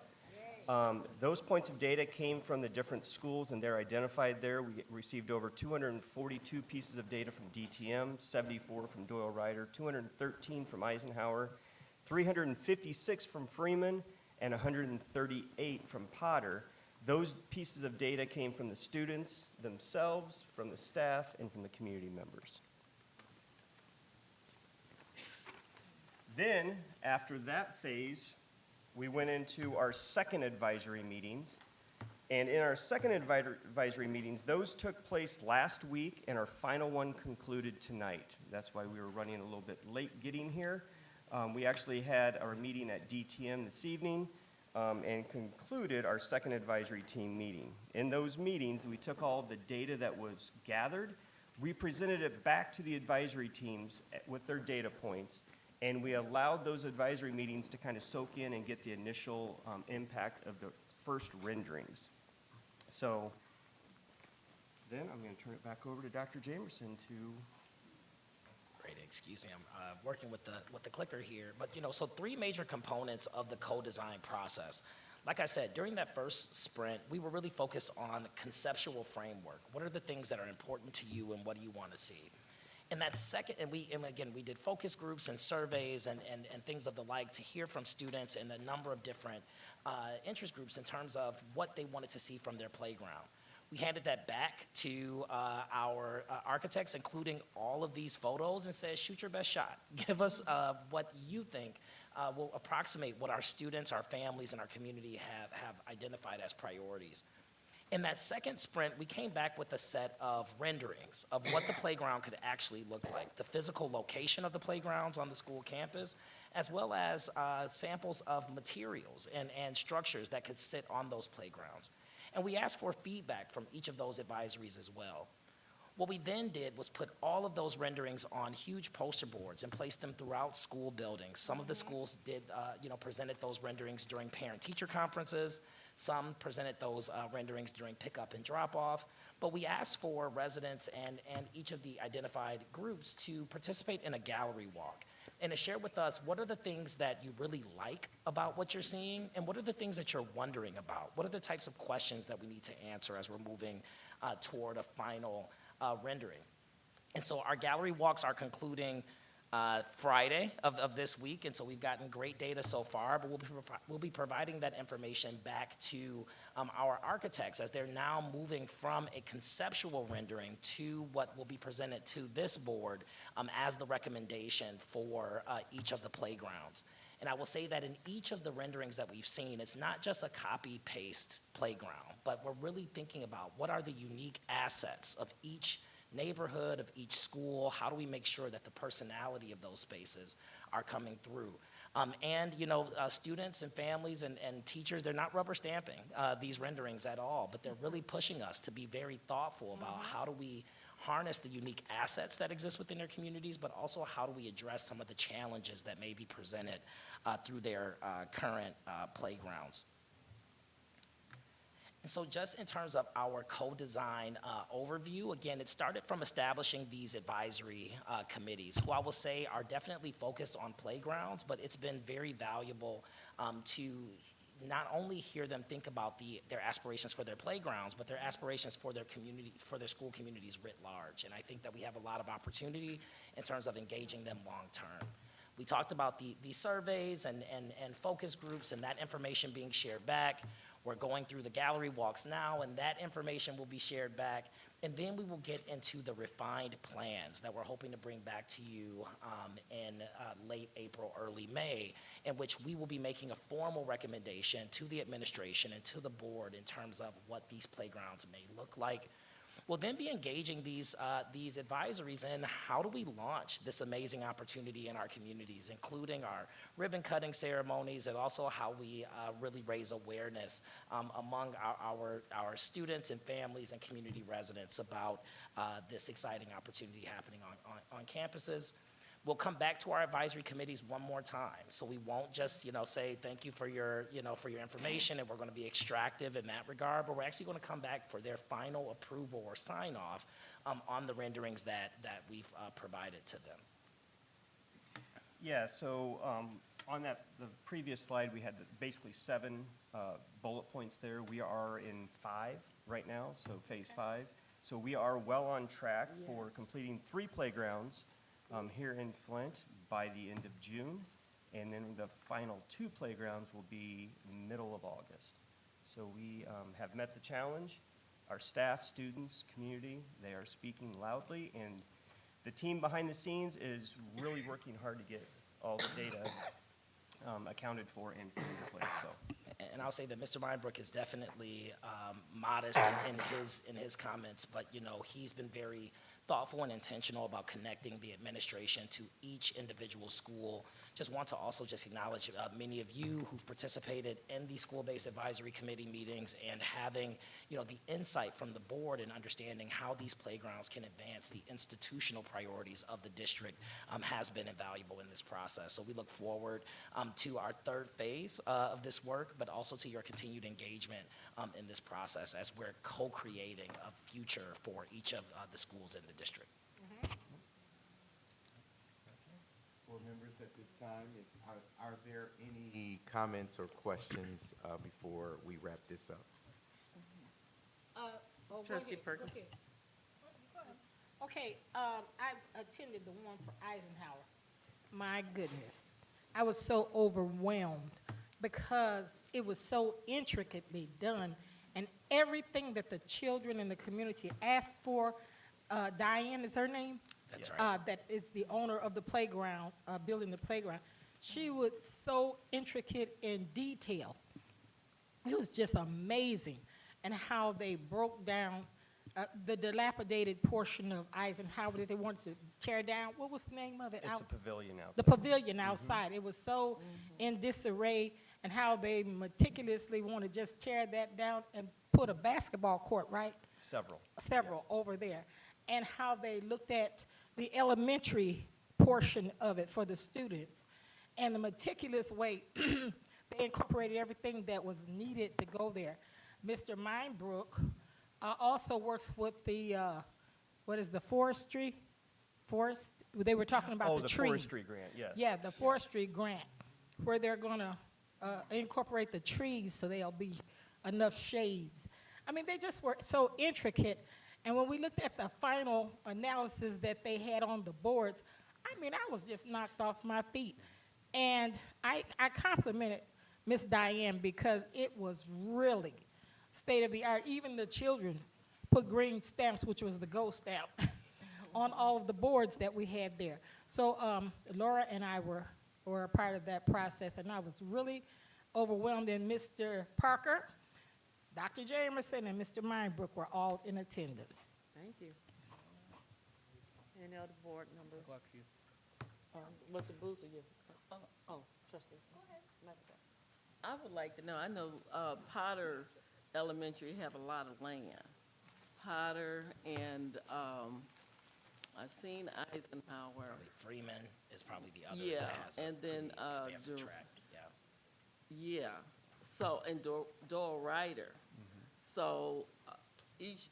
Those points of data came from the different schools, and they're identified there. We received over 242 pieces of data from DTM, 74 from Doyle Ryder, 213 from Eisenhower, 356 from Freeman, and 138 from Potter. Those pieces of data came from the students themselves, from the staff, and from the community members. Then, after that phase, we went into our second advisory meetings. And in our second advisory meetings, those took place last week, and our final one concluded tonight. That's why we were running a little bit late getting here. We actually had our meeting at DTM this evening and concluded our second advisory team meeting. In those meetings, we took all the data that was gathered, we presented it back to the advisory teams with their data points, and we allowed those advisory meetings to kind of soak in and get the initial impact of the first renderings. So then I'm going to turn it back over to Dr. Jamerson to. Great, excuse me, I'm working with the clicker here. But, so three major components of the co-design process. Like I said, during that first sprint, we were really focused on conceptual framework. What are the things that are important to you, and what do you want to see? And that second, and again, we did focus groups and surveys and things of the like to hear from students and a number of different interest groups in terms of what they wanted to see from their playground. We handed that back to our architects, including all of these photos, and said, shoot your best shot. Give us what you think will approximate what our students, our families, and our community have identified as priorities. In that second sprint, we came back with a set of renderings of what the playground could actually look like, the physical location of the playgrounds on the school campus, as well as samples of materials and structures that could sit on those playgrounds. And we asked for feedback from each of those advisories as well. What we then did was put all of those renderings on huge poster boards and placed them throughout school buildings. Some of the schools did, presented those renderings during parent-teacher conferences. Some presented those renderings during pickup and drop-off. But we asked for residents and each of the identified groups to participate in a gallery walk and to share with us what are the things that you really like about what you're seeing, and what are the things that you're wondering about. What are the types of questions that we need to answer as we're moving toward a final rendering. And so our gallery walks are concluding Friday of this week, and so we've gotten great data so far, but we'll be providing that information back to our architects as they're now moving from a conceptual rendering to what will be presented to this board as the recommendation for each of the playgrounds. And I will say that in each of the renderings that we've seen, it's not just a copy-paste playground, but we're really thinking about what are the unique assets of each neighborhood, of each school. How do we make sure that the personality of those spaces are coming through? Students and families and teachers, they're not rubber stamping these renderings at all, but they're really pushing us to be very thoughtful about how do we harness the unique assets that exist within their communities, but also how do we address some of the challenges that may be presented through their current playgrounds. And so just in terms of our co-design overview, again, it started from establishing these advisory committees, who I will say are definitely focused on playgrounds, but it's been very valuable to not only hear them think about their aspirations for their playgrounds, but their aspirations for their community, for their school communities writ large. And I think that we have a lot of opportunity in terms of engaging them long term. We talked about the surveys and focus groups and that information being shared back. We're going through the gallery walks now, and that information will be shared back. And then we will get into the refined plans that we're hoping to bring back to you in late April, early May, in which we will be making a formal recommendation to the administration and to the board in terms of what these playgrounds may look like. We'll then be engaging these advisories in how do we launch this amazing opportunity in our communities, including our ribbon cutting ceremonies, and also how we really raise awareness among our students and families and community residents about this exciting opportunity happening on campuses. We'll come back to our advisory committees one more time. So we won't just, say thank you for your information, and we're going to be extractive in that regard, but we're actually going to come back for their final approval or sign off on the renderings that we've provided to them. Yeah, so on the previous slide, we had basically 7 bullet points there. We are in 5 right now, so phase 5. So we are well on track for completing 3 playgrounds here in Flint by the end of June, and then the final 2 playgrounds will be middle of August. So we have met the challenge. Our staff, students, community, they are speaking loudly, and the team behind the scenes is really working hard to get all the data accounted for and put into place. So. And I'll say that Mr. Maienbrook is definitely modest in his comments, but he's been very thoughtful and intentional about connecting the administration to each individual school. Just want to also just acknowledge many of you who've participated in the school-based advisory committee meetings, and having the insight from the board and understanding how these playgrounds can advance the institutional priorities of the district has been invaluable in this process. So we look forward to our 3rd phase of this work, but also to your continued engagement in this process as we're co-creating a future for each of the schools in the district. Board members, at this time, are there any comments or questions before we wrap this up? Trustee Perkins. Okay, I attended the one for Eisenhower. My goodness, I was so overwhelmed because it was so intricately done, and everything that the children in the community asked for. Diane is her name? That's right. That is the owner of the playground, building the playground. She was so intricate in detail. It was just amazing, and how they broke down the dilapidated portion of Eisenhower that they wanted to tear down. What was the name of it? It's a pavilion out The there. pavilion outside. It was so in disarray, and how they meticulously want to just tear that down and put a basketball court, right? Several over there. And how they looked at the elementary portion of it for the students, and the meticulous way they incorporated everything that was needed to go there. Mr. Maienbrook also works with the, what is the forest? They were talking about the trees. Oh, the forestry grant, yes. Yeah, the forestry grant, where they're going to incorporate the trees so there'll be enough shades. I mean, they just were so intricate. And when we looked at the final analysis that they had on the boards, I mean, I was just knocked off my feet. And I complimented Miss Diane, because it was really state of the art. Even the children put green stamps, which was the gold stamp, on all of the boards that we had there. So Laura and I were a part of that process, and I was really overwhelmed. And Mr. Parker, Dr. Jamerson, and Mr. Maienbrook were all in attendance. Thank you. Any other board member? Good luck to you. Mr. Boozer, trustee. Go ahead. I would like to know, I know Potter Elementary have a lot of land. Potter and I've seen Eisenhower. Probably Freeman is probably the other Yeah, that has a and then, pretty expansive Dur- track. Yeah. Yeah, so, and Doyle Ryder. So each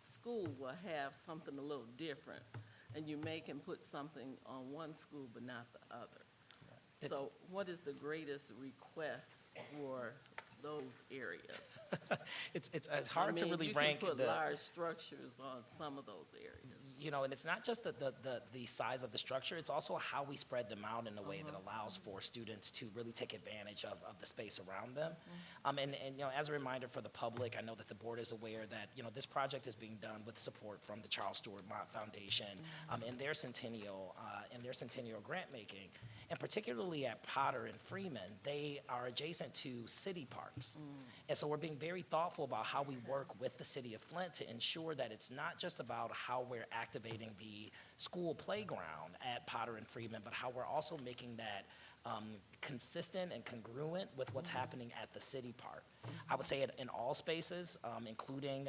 school will have something a little different, and you may can put something on one school but not the other. So what is the greatest request for those areas? It's hard to really rank You can put the. large structures on some of those areas. You know, and it's not just the size of the structure, it's also how we spread them out in a way that allows for students to really take advantage of the space around them. And, you know, as a reminder for the public, I know that the board is aware that, you know, this project is being done with support from the Charles Stewart Mott Foundation in their centennial grant making. And particularly at Potter and Freeman, they are adjacent to city parks. And so we're being very thoughtful about how we work with the city of Flint to ensure that it's not just about how we're activating the school playground at Potter and Freeman, but how we're also making that consistent and congruent with what's happening at the city park. I would say in all spaces, including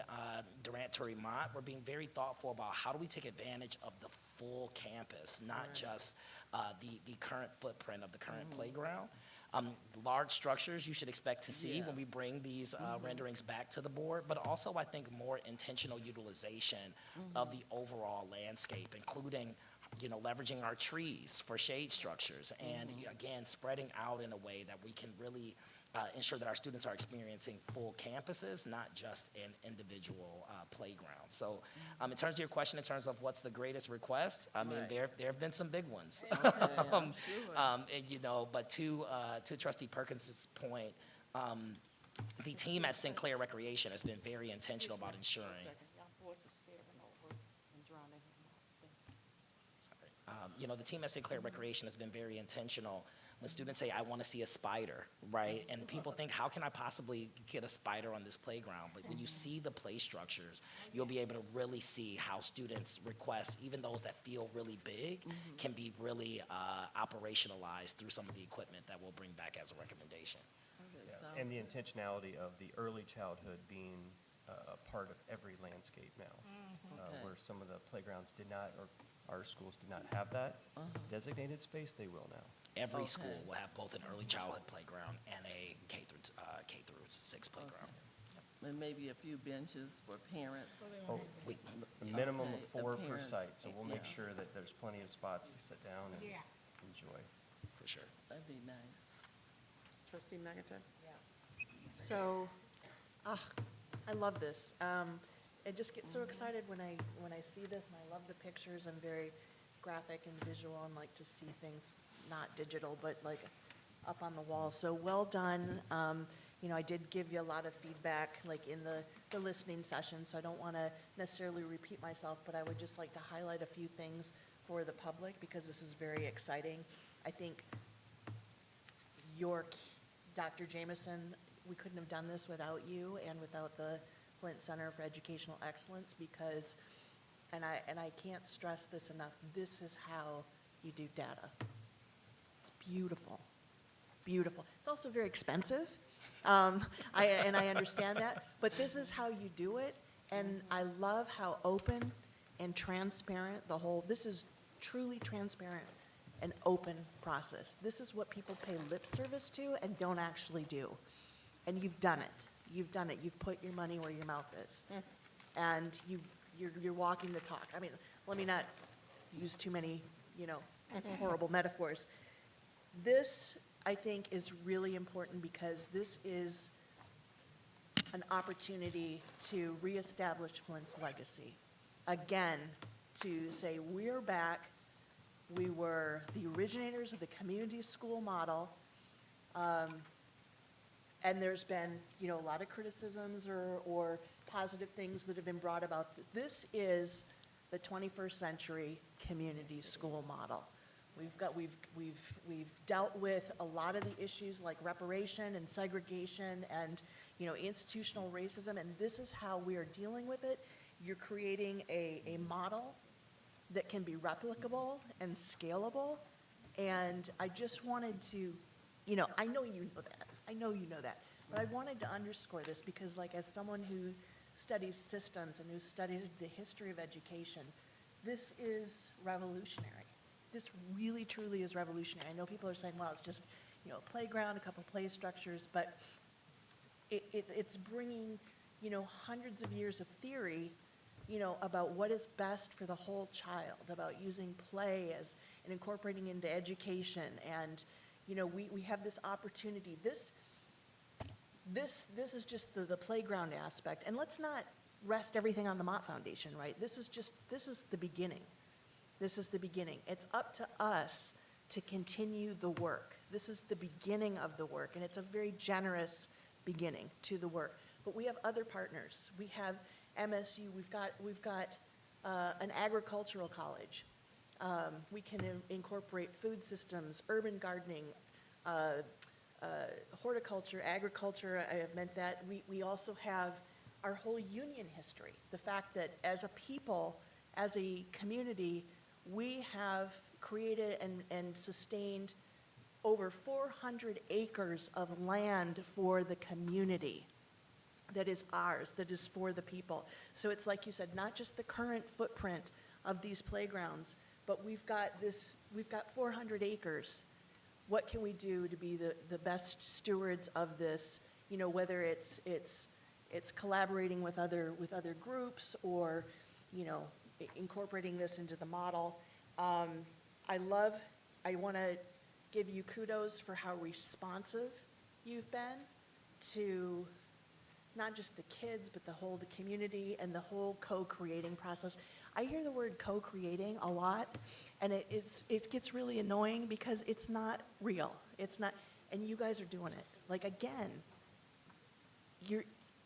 Durant-Torrey Mott, we're being very thoughtful about how do we take advantage of the full campus, not just the current footprint of the current playground. Large structures you should expect to see when we bring these renderings back to the board, but also I think more intentional utilization of the overall landscape, including, you know, leveraging our trees for shade structures and again, spreading out in a way that we can really ensure that our students are experiencing full campuses, not just an individual playground. So in terms of your question, in terms of what's the greatest request, I mean, there have been some big ones. And, you know, but to Trustee Perkins's point, the team at Sinclair Recreation has been very intentional about ensuring. You know, the team at Sinclair Recreation has been very intentional. When students say, I want to see a spider, right? And people think, how can I possibly get a spider on this playground? But when you see the play structures, you'll be able to really see how students' requests, even those that feel really big, can be really operationalized through some of the equipment that we'll bring back as a recommendation. And the intentionality of the early childhood being a part of every landscape now. Where some of the playgrounds did not, or our schools did not have that designated space, they will now. Every school will have both an early childhood playground and a K through 6 playground. And maybe a few benches for parents. Oh, We- a minimum Okay, of 4 of per parents, site, so we'll make yeah. sure that there's plenty of spots to sit down and enjoy. For sure. That'd be nice. Trustee McIntyre? So, I love this. I just get so excited when I see this, and I love the pictures. I'm very graphic and visual, and like to see things not digital, but like up on the wall. So well done. You know, I did give you a lot of feedback, like in the listening session, so I don't want to necessarily repeat myself, but I would just like to highlight a few things for the public, because this is very exciting. I think Dr. Jamerson, we couldn't have done this without you and without the Flint Center for Educational Excellence, because, and I can't stress this enough, this is how you do data. It's beautiful, beautiful. It's also very expensive, and I understand that, but this is how you do it, and I love how open and transparent this is truly transparent and open process. This is what people pay lip service to and don't actually do. And you've done it. You've done it. You've put your money where your mouth is. And you're walking the talk. I mean, let me not use too many, horrible metaphors. This, I think, is really important, because this is an opportunity to reestablish Flint's legacy. Again, to say, we're back. We were the originators of the community school model. And there's been, a lot of criticisms or positive things that have been brought about. This is the 21st century community school model. We've dealt with a lot of the issues like reparation and segregation and, institutional racism, and this is how we are dealing with it. You're creating a model that can be replicable and scalable, and I just wanted to, I know you know that. I know you know that. But I wanted to underscore this because, as someone who studies systems and who studies the history of education, this is revolutionary. This really, truly is revolutionary. I know people are saying, well, it's just, a playground, a couple play structures, but it's bringing, hundreds of years of theory, about what is best for the whole child, about using play and incorporating into education. And, we have this opportunity. This is just the playground aspect. And let's not rest everything on the Mott Foundation, right? This is the beginning. This is the beginning. It's up to us to continue the work. This is the beginning of the work, and it's a very generous beginning to the work. But we have other partners. We have MSU. We've got an agricultural college. We can incorporate food systems, urban gardening, horticulture, agriculture. I have meant that. We also have our whole union history. The fact that as a people, as a community, we have created and sustained over 400 acres of land for the community that is ours, that is for the people. So it's like you said, not just the current footprint of these playgrounds, but we've got 400 acres. What can we do to be the best stewards of this? You know, whether it's collaborating with other groups, or, you know, incorporating this into the model. I want to give you kudos for how responsive you've been to not just the kids, but the community and the whole co-creating process. I hear the word co-creating a lot, and it gets really annoying because it's not real. It's not, and you guys are doing it. Like, again,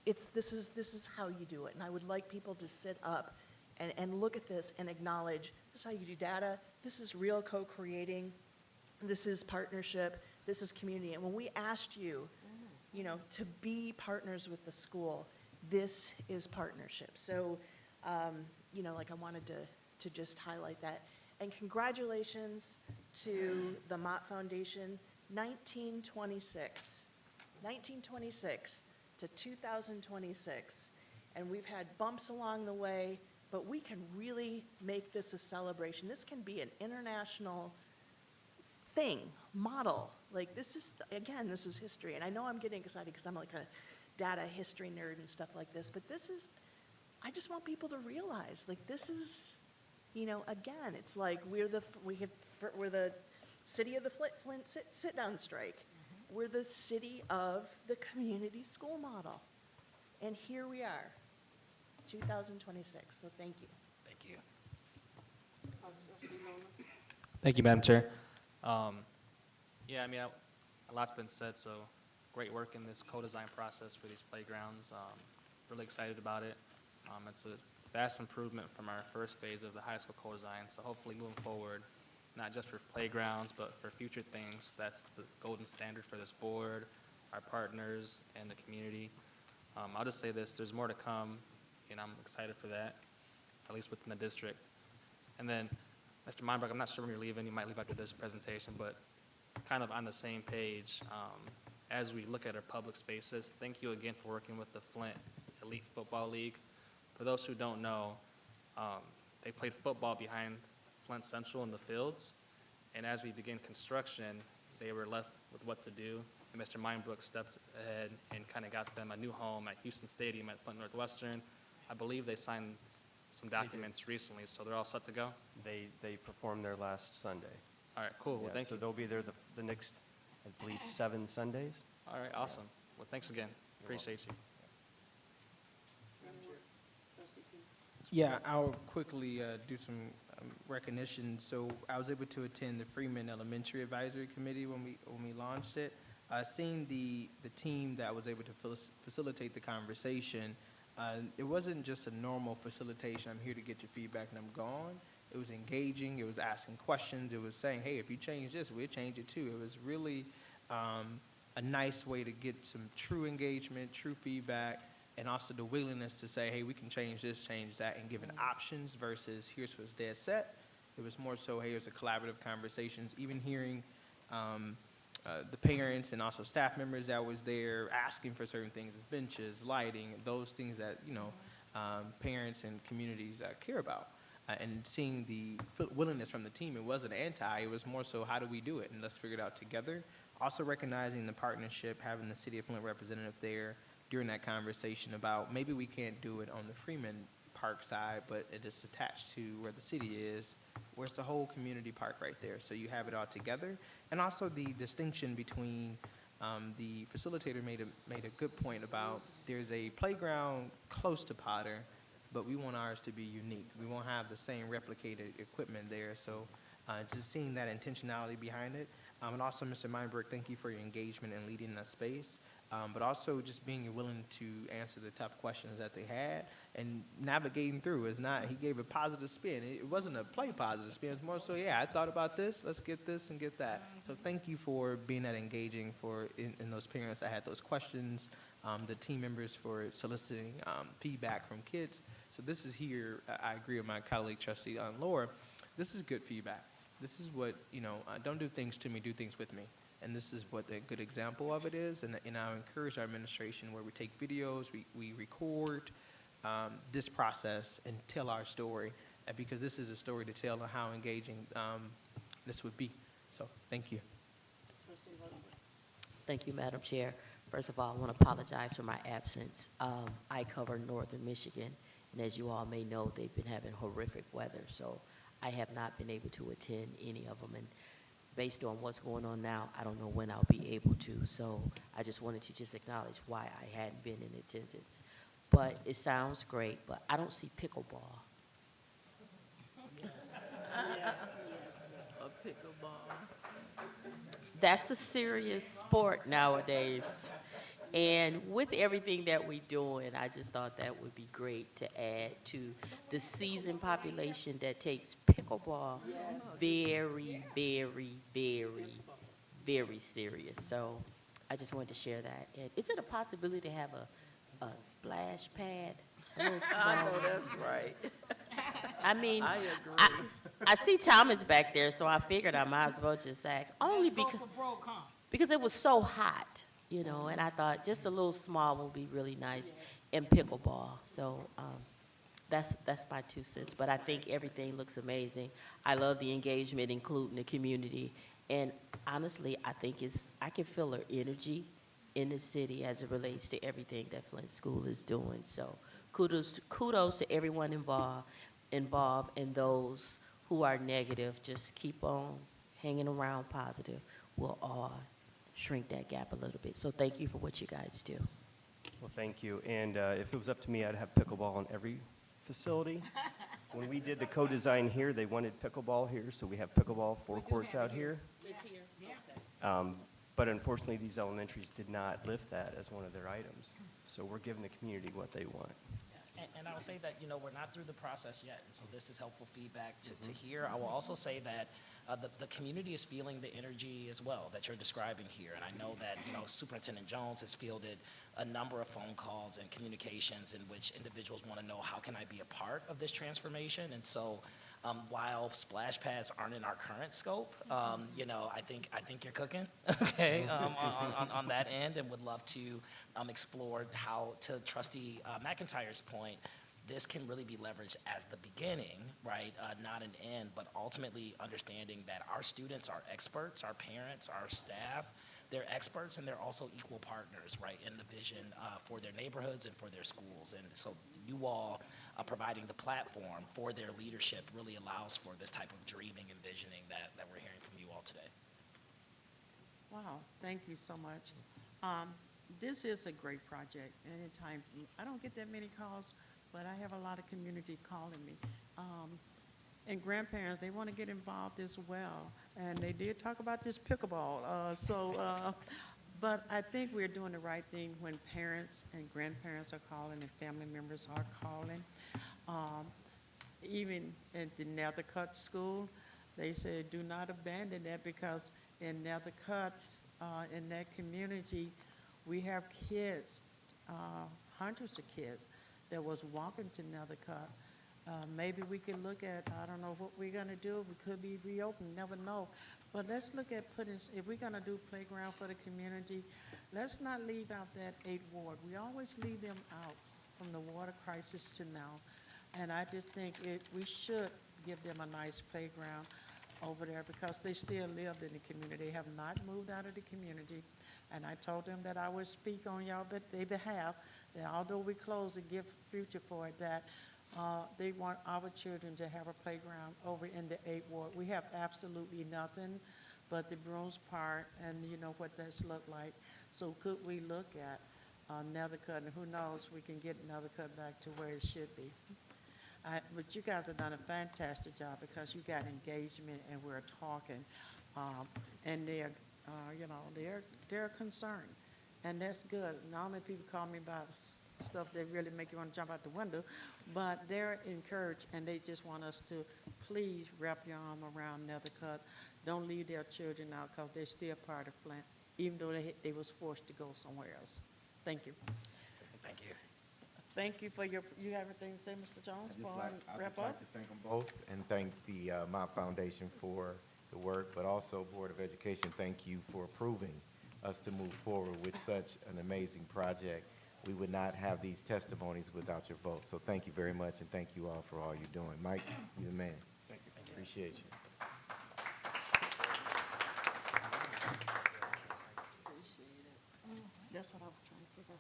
this is how you do it. And I would like people to sit up and look at this and acknowledge, this is how you do data. This is real co-creating. This is partnership. This is community. And when we asked you, you know, to be partners with the school, this is partnership. So, you know, like, I wanted to just highlight that. And congratulations to the Mott Foundation, 1926 to 2026. And we've had bumps along the way, but we can really make this a celebration. This can be an international thing, model. Like, this is, again, this is history. And I know I'm getting excited because I'm like a data history nerd and stuff like this, but this is, I just want people to realize, like, this is, you know, again, it's like we're the city of the Flint sit-down strike. We're the city of the community school model. And here we are, 2026, so thank you. Thank you. Thank you, Madam Chair. Yeah, I mean, a lot's been said, so great work in this co-design process for these playgrounds. Really excited about it. It's a vast improvement from our first phase of the high school co-design, so hopefully moving forward, not just for playgrounds, but for future things, that's the golden standard for this board, our partners, and the community. I'll just say this, there's more to come, and I'm excited for that, at least within the district. And then, Mr. Maienbrook, I'm not sure when you're leaving, you might leave after this presentation, but kind of on the same page, as we look at our public spaces, thank you again for working with the Flint Elite Football League. For those who don't know, they played football behind Flint Central in the fields, and as we begin construction, they were left with what to do, and Mr. Maienbrook stepped ahead and kind of got them a new home at Houston Stadium at Flint Northwestern. I believe they signed some documents recently, so they're all set to go? They performed there last Sunday. All right, cool, well, Yeah, thank so you. they'll be there the next, I believe, 7 Sundays. All right, awesome. Well, thanks again, You're appreciate you. Yeah, I'll quickly do some recognition. So I was able to attend the Freeman Elementary Advisory Committee when we launched it. Seeing the team that was able to facilitate the conversation, it wasn't just a normal facilitation, I'm here to get your feedback and I'm gone. It was engaging, it was asking questions, it was saying, hey, if you change this, we'll change it too. It was really a nice way to get some true engagement, true feedback, and also the willingness to say, hey, we can change this, change that, and giving options versus here's what's dead set. It was more so, hey, here's a collaborative conversations, even hearing the parents and also staff members that was there asking for certain things, benches, lighting, those things that, you know, parents and communities care about. And seeing the willingness from the team, it wasn't anti, it was more so how do we do it, and let's figure it out together. Also recognizing the partnership, having the City of Flint representative there during that conversation about maybe we can't do it on the Freeman Park side, but it is attached to where the city is, where it's a whole community park right there. So you have it all together. And also the distinction between The facilitator made a good point about there's a playground close to Potter, but we want ours to be unique. We won't have the same replicated equipment there, so just seeing that intentionality behind it. And also, Mr. Maienbrook, thank you for your engagement in leading that space, but also just being willing to answer the tough questions that they had and navigating through. It's not, he gave a positive spin. It wasn't a play positive spin. It's more so, yeah, I thought about this, let's get this and get that. So thank you for being that engaging in those parents that had those questions, the team members for soliciting feedback from kids. So this is here, I agree with my colleague, Trustee Laura, this is good feedback. This is what, don't do things to me, do things with me. And this is what a good example of it is. And I encourage our administration where we take videos, we record this process and tell our story, because this is a story to tell on how engaging this would be. So thank you. Thank you, Madam Chair. First of all, I want to apologize for my absence. I cover northern Michigan, and as you all may know, they've been having horrific weather, so I have not been able to attend any of them. And based on what's going on now, I don't know when I'll be able to. So I just wanted to just acknowledge why I hadn't been in attendance. But it sounds great, but I don't see pickleball. A pickleball. That's a serious sport nowadays. And with everything that we're doing, I just thought that would be great to add to the seasoned population that takes pickleball very, very, very, very serious. So I just wanted to share that. And is it a possibility to have a splash pad? A little I small know one? that's right. I mean, I agree. I see Thomas back there, so I figured I might as well just ask. Only because it was so hot, and I thought just a little small would be really nice in pickleball. So that's my 2 cents. But I think everything looks amazing. I love the engagement, including the community. And honestly, I think I can feel her energy in the city as it relates to everything that Flint School is doing. So kudos to everyone involved, and those who are negative, just keep on hanging around positive. We'll all shrink that gap a little bit. So thank you for what you guys do. Well, thank you. And if it was up to me, I'd have pickleball in every facility. When we did the co-design here, they wanted pickleball here, so we have pickleball 4 courts out here. But unfortunately, these elementaries did not lift that as one of their items. So we're giving the community what they want. And I will say that, we're not through the process yet, and so this is helpful feedback to hear. I will also say that the community is feeling the energy as well that you're describing here. And I know that, Superintendent Jones has fielded a number of phone calls and communications in which individuals want to know, how can I be a part of this transformation? And so while splash pads aren't in our current scope, I think you're cooking, okay, on that end, and would love to explore how, to Trustee McIntyre's point, this can really be leveraged as the beginning, right? Not an end, but ultimately understanding that our students are experts, our parents, our staff, they're experts, and they're also equal partners, right, in the vision for their neighborhoods and for their schools. And so you all providing the platform for their leadership really allows for this type of dreaming and visioning that we're hearing from you all today. Wow, thank you so much. This is a great project. Anytime, I don't get that many calls, but I have a lot of community calling me. And grandparents, they want to get involved as well. And they did talk about this pickleball. But I think we're doing the right thing when parents and grandparents are calling and family members are calling. Even at the Nethercutt School, they said do not abandon that, because in Nethercutt, in that community, we have kids, hundreds of kids that was walking to Nethercutt. Maybe we could look at, I don't know what we're going to do. We could be reopened, never know. But let's look at if we're going to do playground for the community, let's not leave out that 8th ward. We always leave them out from the water crisis to now. And I just think we should give them a nice playground over there, because they still lived in the community. They have not moved out of the community. And I told them that I would speak on their behalf, that although we close and give future for it, that they want our children to have a playground over in the 8th ward. We have absolutely nothing. but the brooms part and you know what that's looked like. So could we look at Nethercutt, and who knows, we can get Nethercutt back to where it should be. But you guys have done a fantastic job because you got engagement and we're talking, and they're, you know, they're concerned, and that's good. Not many people call me about stuff that really make you want to jump out the window, but they're encouraged and they just want us to please wrap your arm around Nethercutt. Don't leave their children out because they're still part of Flint, even though they was forced to go somewhere else. Thank you. Thank you. Thank you for you have anything to say, Mr. Jones, I'd before I just wrap like up? to thank them both and thank the Mott Foundation for the work, but also Board of Education, thank you for approving us to move forward with such an amazing project. We would not have these testimonies without your vote. So thank you very much, and thank you all for all you're doing. Mike, you're the man. Thank you. Appreciate you. Appreciate it. That's what I was trying to figure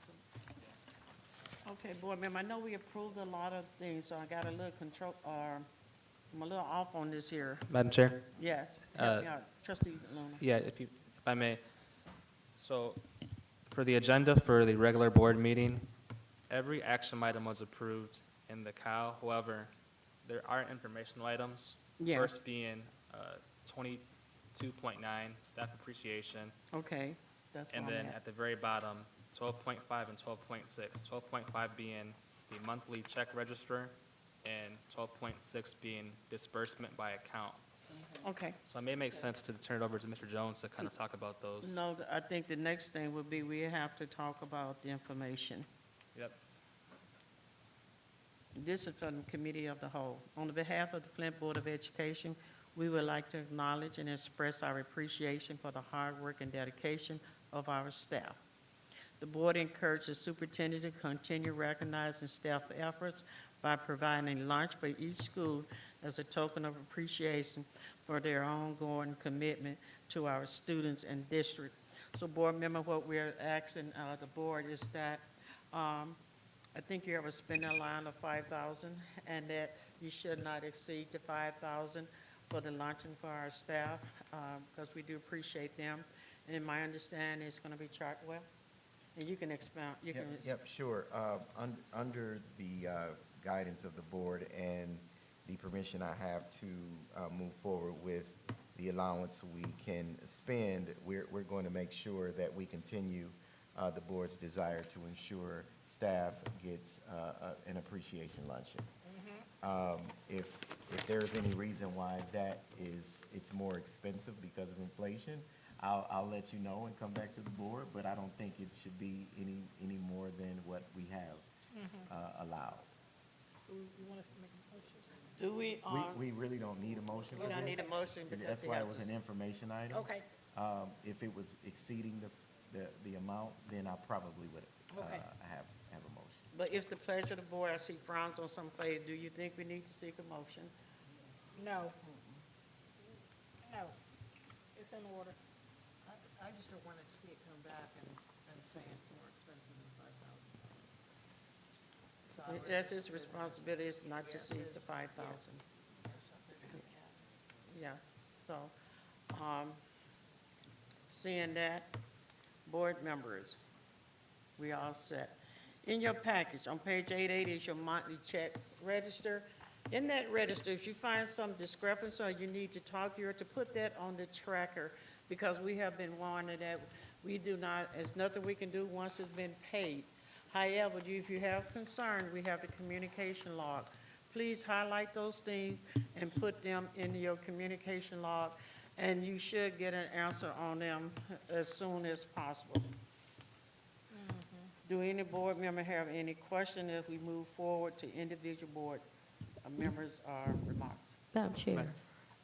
out. Okay, board member, I know we approved a lot of things, so I got a little control, I'm a little off on this here. Madam Chair? Yes, help me out. Trustee Luna. Yeah, if I may. So for the agenda for the regular board meeting, every action item was approved in the COW. However, there are informational items. Yeah. First being 22.9, staff appreciation. Okay, that's what And I'm then at. at the very bottom, 12.5 and 12.6. 12.5 being the monthly check register and 12.6 being disbursement by account. Okay. So it may make sense to turn it over to Mr. Jones to kind of talk about those. No, I think the next thing would be we have to talk about the information. Yep. This is from the Committee of the Whole. On behalf of the Flint Board of Education, we would like to acknowledge and express our appreciation for the hard work and dedication of our staff. The board encourages the superintendent to continue recognizing staff efforts by providing lunch for each school as a token of appreciation for their ongoing commitment to our students and district. So board member, what we're asking the board is that I think you have a spending line of $5,000 and that you should not exceed the $5,000 for the luncheon for our staff because we do appreciate them. And in my understanding, it's going to be Chartwell. And you can expound, you can. Yep, sure. Under the guidance of the board and the permission I have to move forward with the allowance we can spend, we're going to make sure that we continue the board's desire to ensure staff gets an appreciation luncheon. If there's any reason why it's more expensive because of inflation, I'll let you know and come back to the board, but I don't think it should be any more than what we have allowed. You want us to make a motion? Do we, We really don't need a motion for we this. don't need a motion because That's we why have it was to- an information item. Okay, If it was exceeding the amount, then I probably would Okay. have a motion. But if the pleasure of the board, I see frowns on some face, do you think we need to seek a motion? no. No, it's in order. I just don't want to see it come back and say it's more expensive than 5,000. That's his responsibility, is not to seek the 5,000. Yeah, so, seeing that, board members, we all set. In your package, on page 880 is your monthly check register. In that register, if you find some discrepancy or you need to talk, you're to put that on the tracker, because we have been warned that we do not, there's nothing we can do once it's been paid. However, if you have concern, we have the communication log. Please highlight those things and put them in your communication log, and you should get an answer on them as soon as possible. Do any board member have any question as we move forward to individual board members' remarks? Madam Chair,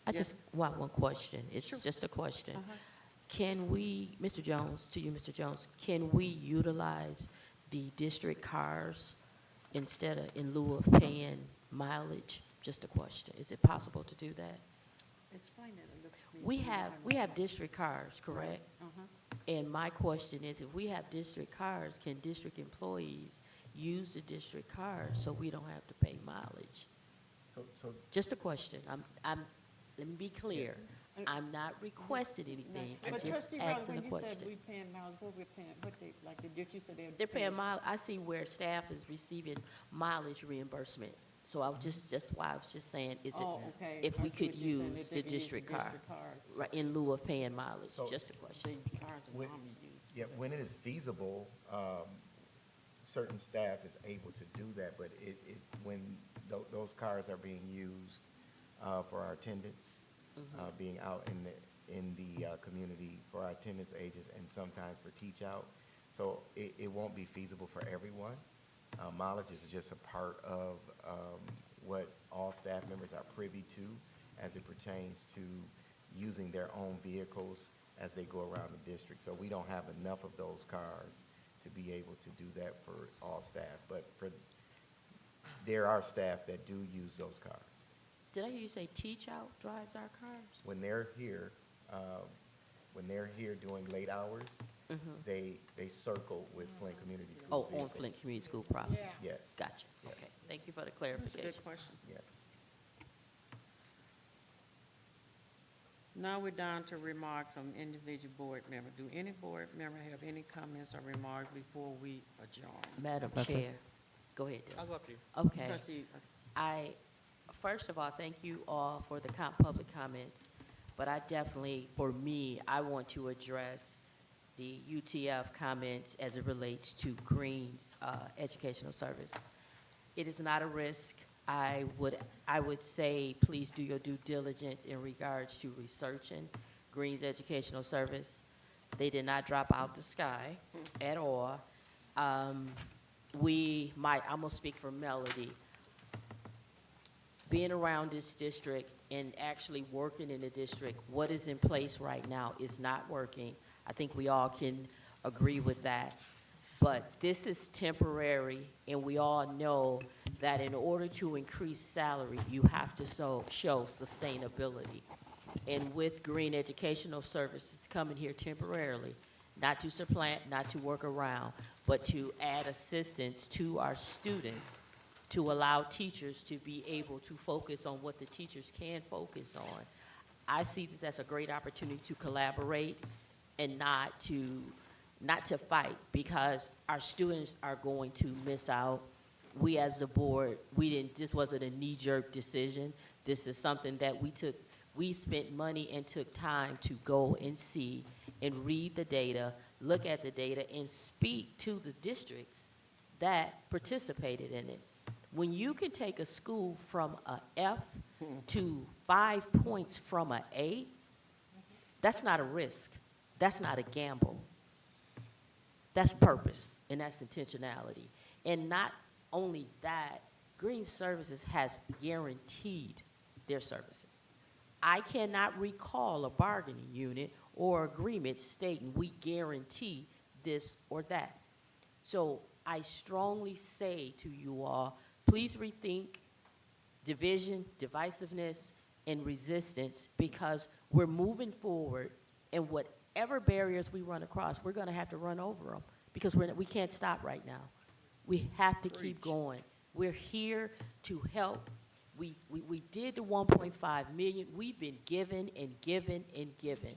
I Yes. just want one question. It's just a question. Can we, Mr. Jones, to you, Mr. Jones, can we utilize the district cars instead of, in lieu of paying mileage? Just a question. Is it possible to do that? Explain that a little to me. We have district cars, correct? Uh-huh. And my question is, if we have district cars, can district employees use the district cars so we don't have to pay mileage? So Just a question. Let me be clear. I'm not requesting anything. I'm But just trustee Rowley, asking a when you said question. we paying miles, what we paying, what they, like, did you say they're? They're paying I see where staff is receiving mileage reimbursement. So I was that's why I was just saying, is it, Oh, okay. if I we see could what you're saying, use that the they could use district car, cars. right, in lieu of paying mileage, So- just a question. They cars are When- normally used. Yeah, when it is feasible, certain staff is able to do that, but when those cars are being used for our attendants, being out in the community for our attendance ages and sometimes for teach out, so it won't be feasible for everyone. Mileage is just a part of what all staff members are privy to as it pertains to using their own vehicles as they go around the district. So we don't have enough of those cars to be able to do that for all staff. But there are staff that do use those cars. Did I hear you say teach out drives our cars? When they're here doing late hours, they circle with Flint Community Schools. Oh, on vehicles. Flint Community School property? Yes, Gotcha, Yes. okay. Thank you for the That's a clarification. good question. yes. Now we're down to remarks from individual board member. Do any board member have any comments or remarks before we adjourn? Madam Chair, go ahead, I'll Dylan. go after you. Okay. Trustee, First of all, thank you all for the public comments, but I definitely, for me, I want to address the UTF comments as it relates to Green's educational service. It is not a risk. I would say, please do your due diligence in regards to researching Green's educational service. They did not drop out the sky at all. I'm gonna speak for Melody. Being around this district and actually working in the district, what is in place right now is not working. I think we all can agree with that. But this is temporary, and we all know that in order to increase salary, you have to show sustainability. And with Green Educational Services coming here temporarily, not to supplant, not to work around, but to add assistance to our students, to allow teachers to be able to focus on what the teachers can focus on. I see this as a great opportunity to collaborate and not to fight, because our students are going to miss out. We as the board, this wasn't a knee-jerk decision. This is something that we spent money and took time to go and see and read the data, look at the data, and speak to the districts that participated in it. When you can take a school from a F to 5 points from an A, that's not a risk. That's not a gamble. That's purpose, and that's intentionality. And not only that, Green Services has guaranteed their services. I cannot recall a bargaining unit or agreement stating we guarantee this or that. So I strongly say to you all, please rethink division, divisiveness, and resistance, because we're moving forward, and whatever barriers we run across, we're going to have to run over them, because we can't stop right now. We have to keep going. We're here to help. We did the 1.5 million. We've been given and given and given.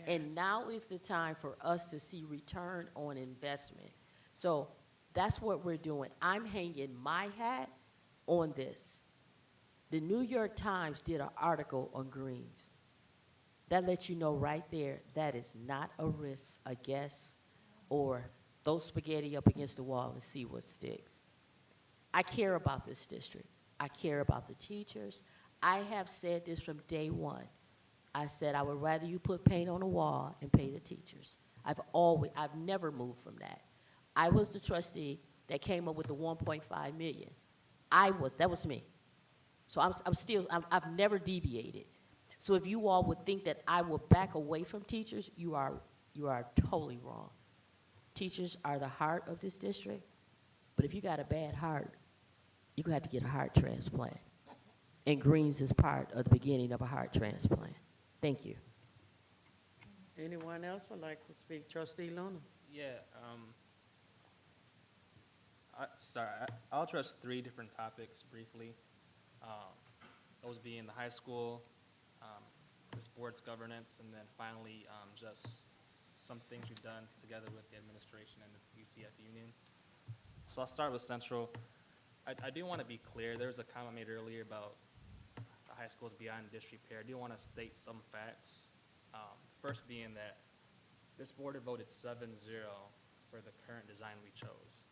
And now is the time for us to see return on investment. So that's what we're doing. I'm hanging my hat on this. The New York Times did an article on Greens. That lets you know right there that is not a risk, a guess, or throw spaghetti up against the wall and see what sticks. I care about this district. I care about the teachers. I have said this from day one. I said I would rather you put paint on the wall and pay the teachers. I've never moved from that. I was the trustee that came up with the 1.5 million. That was me. So I've never deviated. So if you all would think that I will back away from teachers, you are totally wrong. Teachers are the heart of this district, but if you got a bad heart, you're gonna have to get a heart transplant. And Greens is part of the beginning of a heart transplant. Thank you. anyone else would like to speak? Trustee Luna? Yeah, I'll address 3 different topics briefly. Those being the high school, this board's governance, and then finally, just some things we've done together with the administration and the UTF union. So I'll start with Central. I do want to be clear, there was a comment made earlier about the high schools beyond disrepair. I do want to state some facts. First being that this board voted 7-0 for the current design we chose.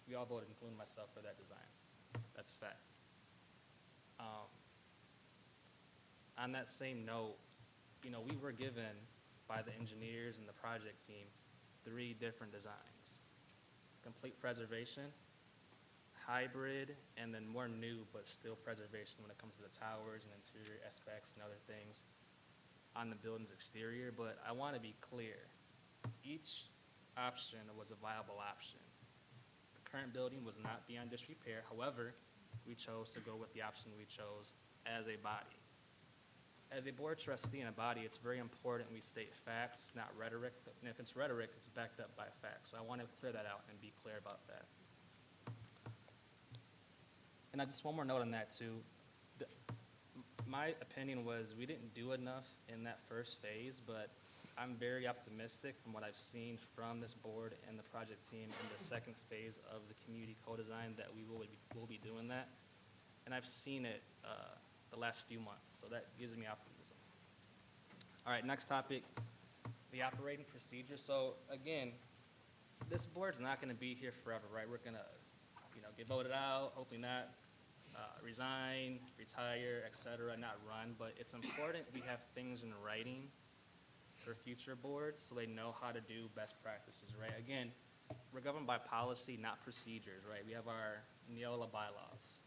We all voted, including myself, for that design. That's a fact. On that same note, we were given by the engineers and the project team 3 different designs: complete preservation, hybrid, and then more new but still preservation when it comes to the towers and interior aspects and other things on the building's exterior. But I want to be clear, each option was a viable option. The current building was not beyond disrepair. However, we chose to go with the option we chose as a body. As a board trustee and a body, it's very important we state facts, not rhetoric. And if it's rhetoric, it's backed up by facts. So I want to clear that out and be clear about that. And just one more note on that too. My opinion was we didn't do enough in that first phase, but I'm very optimistic from what I've seen from this board and the project team in the second phase of the community co-design that we will be doing that. And I've seen it the last few months, so that gives me optimism. All right, next topic, the operating procedure. So again, this board's not going to be here forever, right? We're going to, get voted out, hopefully not, resign, retire, et cetera, not run. But it's important we have things in writing for future boards so they know how to do best practices, right? Again, we're governed by policy, not procedures, right? We have our Neola bylaws.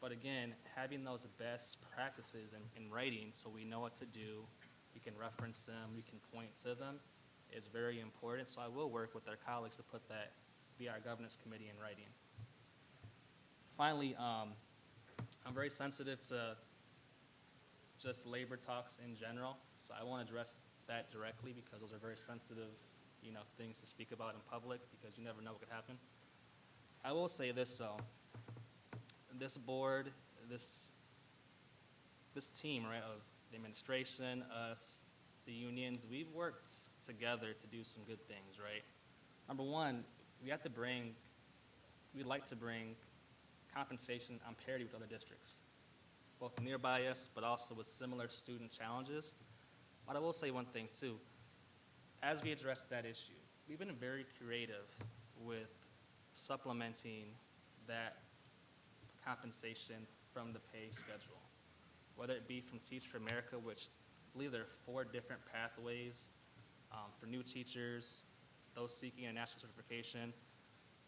But again, having those best practices in writing so we know what to do, we can reference them, we can point to them, is very important. So I will work with our colleagues to put that via our governance committee in writing. Finally, I'm very sensitive to just labor talks in general, so I won't address that directly because those are very sensitive, things to speak about in public because you never know what could happen. I will say this though. This board, this team, right, of the administration, us, the unions, we've worked together to do some good things, right? Number one, we'd like to bring compensation on parity with other districts, both nearby us, but also with similar student challenges. But I will say one thing too. As we address that issue, we've been very creative with supplementing that compensation from the pay schedule, whether it be from Teach for America, which I believe there are 4 different pathways for new teachers, those seeking a national certification,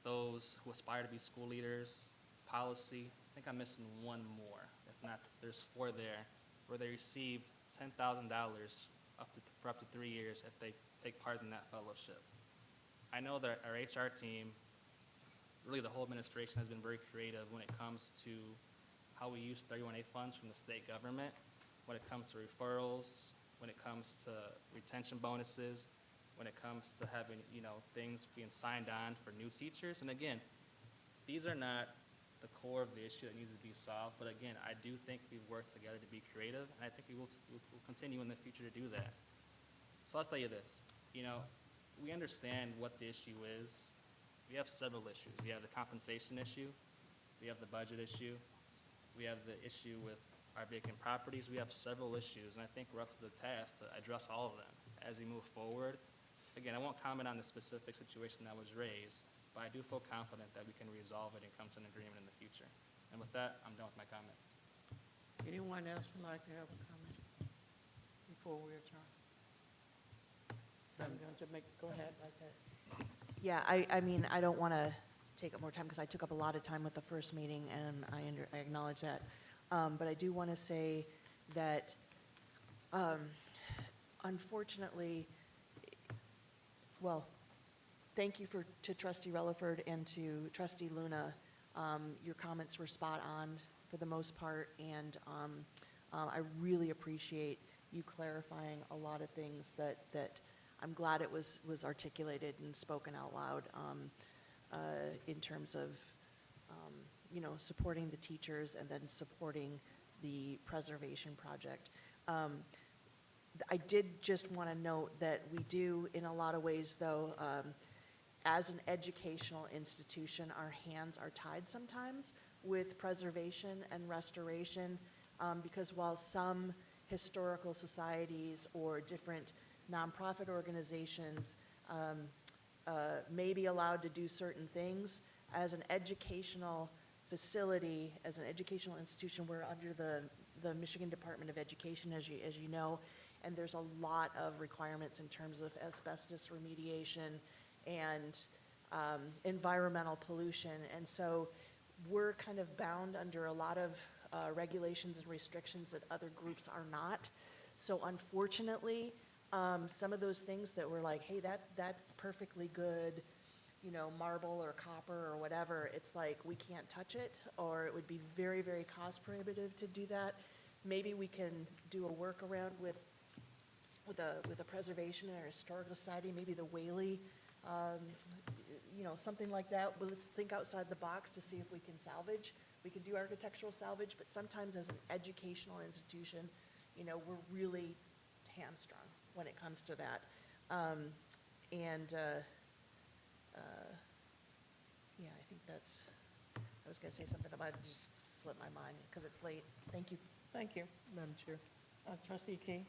those who aspire to be school leaders, policy. I think I'm missing one more. If not, there's 4 there, where they receive $10,000 for up to 3 years if they take part in that fellowship. I know that our HR team, really the whole administration, has been very creative when it comes to how we use 31A funds from the state government, when it comes to referrals, when it comes to retention bonuses, when it comes to having, things being signed on for new teachers. And again, these are not the core of the issue that needs to be solved, but again, I do think we've worked together to be creative, and I think we'll continue in the future to do that. So I'll tell you this, we understand what the issue is. We have several issues. We have the compensation issue, we have the budget issue, we have the issue with our vacant properties. We have several issues, and I think we're up to the task to address all of them as we move forward. Again, I won't comment on the specific situation that was raised, but I do feel confident that we can resolve it and come to an agreement in the future. And with that, I'm done with my comments. Anyone else would like to have a comment before we adjourn? I'm going to go ahead. Yeah, I don't want to take up more time because I took up a lot of time with the first meeting, and I acknowledge that. But I do want to say that, unfortunately, well, thank you to Trustee Relaford and to Trustee Luna. Your comments were spot on for the most part, and I really appreciate you clarifying a lot of things that I'm glad it was articulated and spoken out loud in terms of, supporting the teachers and then supporting the preservation project. I did just want to note that we do, in a lot of ways, though, as an educational institution, our hands are tied sometimes with preservation and restoration, because while some historical societies or different nonprofit organizations may be allowed to do certain things, as an educational facility, as an educational institution, we're under the Michigan Department of Education, as you know, and there's a lot of requirements in terms of asbestos remediation and environmental pollution. And so we're kind of bound under a lot of regulations and restrictions that other groups are not. So unfortunately, some of those things that were like, hey, that's perfectly good, you know, marble or copper or whatever, it's like we can't touch it, or it would be very, very cost prohibitive to do that. Maybe we can do a workaround with a preservation or historical society, maybe the Whaley, you know, something like that. Well, let's think outside the box to see if we can salvage. We can do architectural salvage, but sometimes as an educational institution, you know, we're really hamstrung when it comes to that. Yeah, I think that's, I was gonna say something about it, just slipped my mind because it's late. Thank you. Thank you. Madam Chair. Trustee King?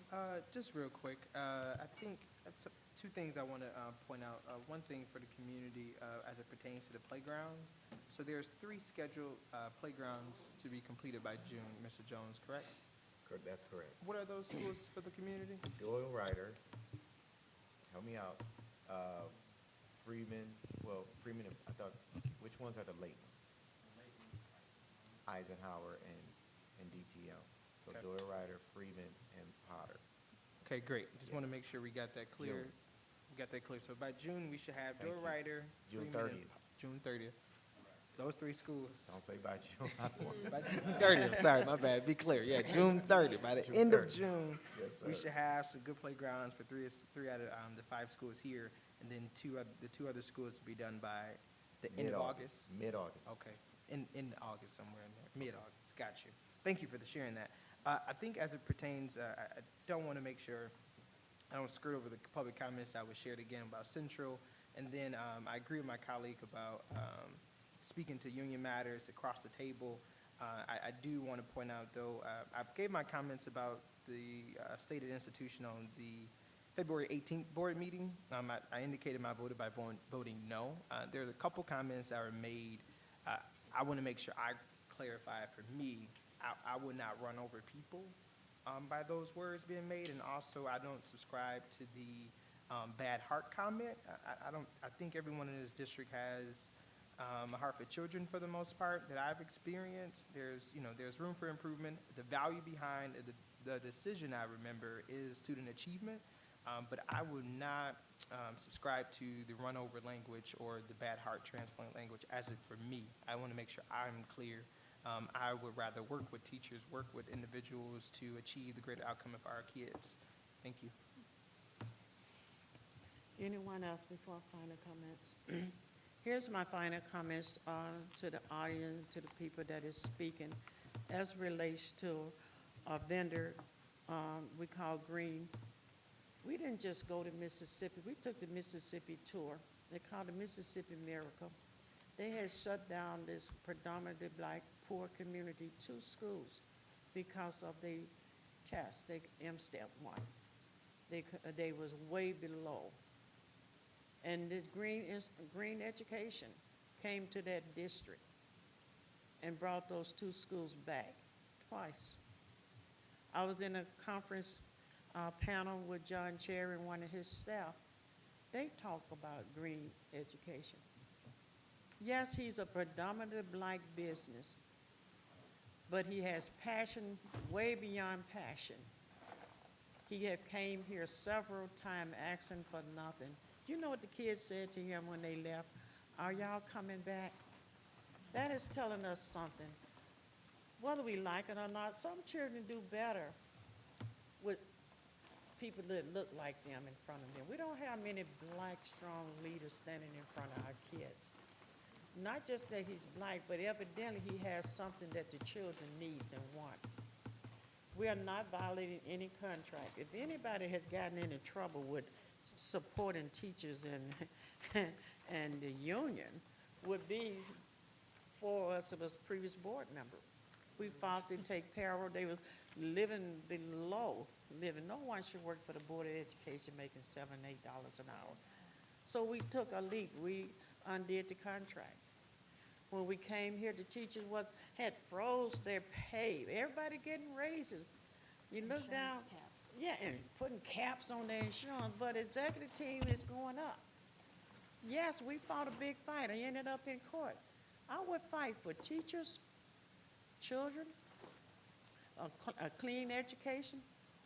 Just real quick, I think that's two things I want to point out. One thing for the community as it pertains to the playgrounds. So there's 3 scheduled playgrounds to be completed by June, Mr. Jones, correct? That's correct. What are those schools for the community? Doyle Ryder, help me out, Freeman, I thought, which ones are the late ones? Eisenhower and DTL. So Okay. Doyle Ryder, Freeman, and Potter. Okay, great. Just want to make sure we got that clear. We got that clear. So by June, we should have Thank Doyle you. Ryder. June Freeman, and 30th. June 30th. Those 3 schools. Don't say by June. By June 30th, sorry, my bad. Be clear. Yeah, June 30th. By the June end of 30th. June, Yes, we sir. should have some good playgrounds for three out of the 5 schools here, and then the 2 other schools will be done by the end of August. Mid-August. Okay, in August, somewhere in there, mid-August. Got you. Thank you for the sharing that. I think as it pertains, I don't want to make sure I don't skirt over the public comments I was shared again about Central, and then I agree with my colleague about speaking to union matters across the table. I do want to point out, though, I gave my comments about the stated institution on the February 18th board meeting. I indicated my vote by voting no. There's a couple comments that were made. I want to make sure I clarify for me, I would not run over people by those words being made, and also I don't subscribe to the bad heart comment. I think everyone in this district has a heart for children for the most part that I've experienced. There's room for improvement. The value behind the decision, I remember, is student achievement, but I would not subscribe to the run over language or the bad heart transplant language as it for me. I want to make sure I'm clear. I would rather work with teachers, work with individuals to achieve the greater outcome of our kids. Thank you. Anyone else before final comments? Here's my final comments to the audience, to the people that is speaking, as relates to a vendor we call Green. We didn't just go to Mississippi. We took the Mississippi tour. They called it Mississippi Miracle. They had shut down this predominantly black, poor community, 2 schools because of the test, the M-Step 1. They was way below. And the Green Education came to that district and brought those 2 schools back twice. I was in a conference panel with John Cherry and one of his staff. They talk about Green Education. Yes, he's a predominantly black business, but he has passion way beyond passion. He had came here several times asking for nothing. You know what the kids said to him when they left? Are y'all coming back? That is telling us something. Whether we like it or not, some children do better with people that look like them in front of them. We don't have many black, strong leaders standing in front of our kids. Not just that he's black, but evidently he has something that the children needs and want. We are not violating any contract. If anybody has gotten into trouble with supporting teachers and, and the union, would be for us of us previous board member. We fought to take payroll, they was living below, no one should work for the Board of Education making $7, $8 an hour. So we took a leap, we undid the contract. When we came here, the teachers had froze their pay, everybody getting raises. You look down, yeah, and putting caps on their insurance, but executive team is going up. Yes, we fought a big fight, I ended up in court. I would fight for teachers, children, a clean education.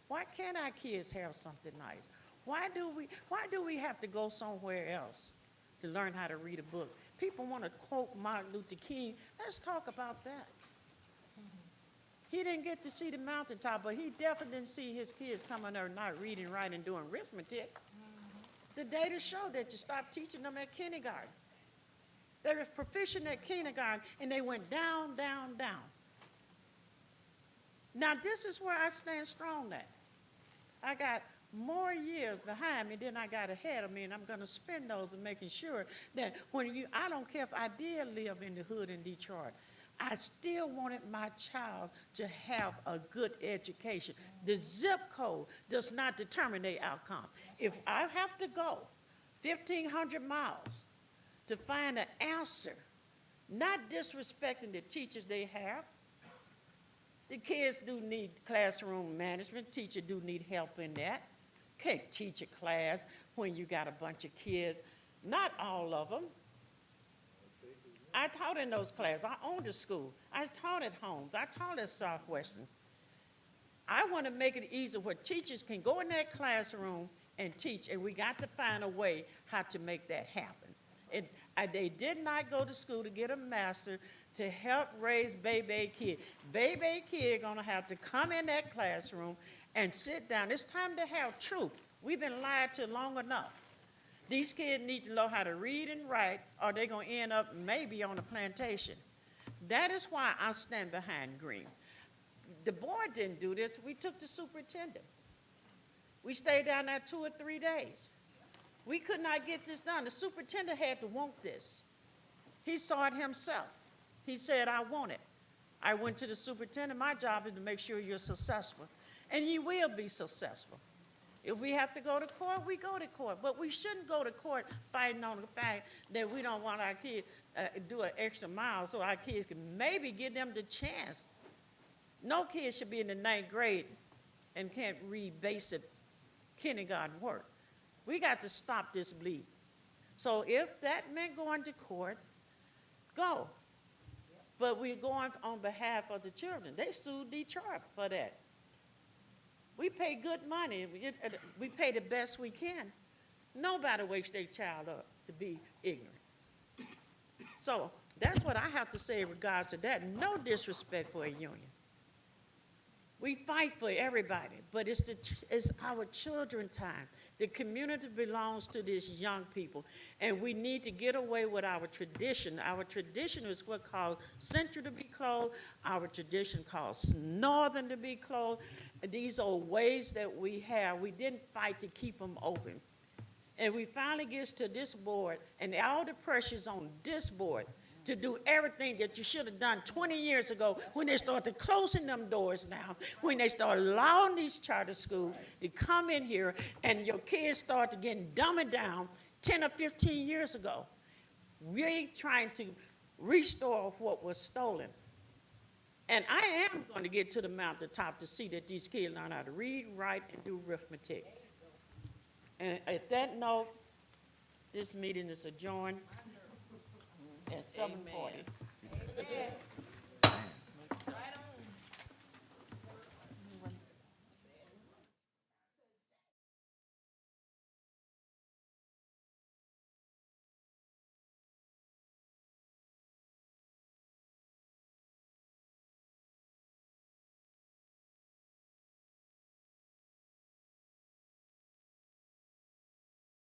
Why can't our kids have something nice? Why do we have to go somewhere else to learn how to read a book? People want to quote Martin Luther King. Let's talk about that. He didn't get to see the mountaintop, but he definitely didn't see his kids coming there not reading, writing, doing arithmetic. The data show that you stopped teaching them at kindergarten. They were proficient at kindergarten, and they went down, down, down. Now, this is where I stand strong at. I got more years behind me than I got ahead of me, and I'm going to spend those in making sure that I don't care if I did live in the hood in Detroit, I still wanted my child to have a good education. The zip code does not determine their outcome. If I have to go 1,500 miles to find an answer, not disrespecting the teachers they have, the kids do need classroom management. Teacher do need help in that. Can't teach a class when you got a bunch of kids. Not all of them. I taught in those classes. I owned a school. I taught at Holmes. I taught at Southwestern. I want to make it easy where teachers can go in that classroom and teach, and we got to find a way how to make that happen. They did not go to school to get a master to help raise baby kid. Baby kid gonna have to come in that classroom and sit down. It's time to have truth. We've been lied to long enough. These kids need to know how to read and write, or they're gonna end up maybe on a plantation. That is why I stand behind Green. The board didn't do this. We took the superintendent. We stayed down there 2 or 3 days. We could not get this done. The superintendent had to want this. He saw it himself. He said, I want it. I went to the superintendent. My job is to make sure you're successful. And you will be successful. If we have to go to court, we go to court. But we shouldn't go to court fighting on the fact that we don't want our kids do an extra mile so our kids can maybe give them the chance. No kid should be in the 9th grade and can't read basic kindergarten work. We got to stop this bleed. So if that meant going to court, go. But we're going on behalf of the children. They sued Detroit for that. We pay good money. We pay the best we can. Nobody wakes their child up to be ignorant. So that's what I have to say in regards to that. No disrespect for a union. We fight for everybody, but it's our children's time. The community belongs to these young people, and we need to get away with our tradition. Our tradition is what called Central to be closed. Our tradition calls Northern to be closed. These are ways that we have. We didn't fight to keep them open. And we finally get to this board, and all the pressure's on this board to do everything that you should have done 20 years ago when they started closing them doors now, when they started allowing these charter schools to come in here and your kids started getting dumbed down 10 or 15 years ago. We're trying to restore what was stolen. And I am going to get to the mountaintop to see that these kids learn how to read, write, and do arithmetic. And at that note, this meeting is adjourned.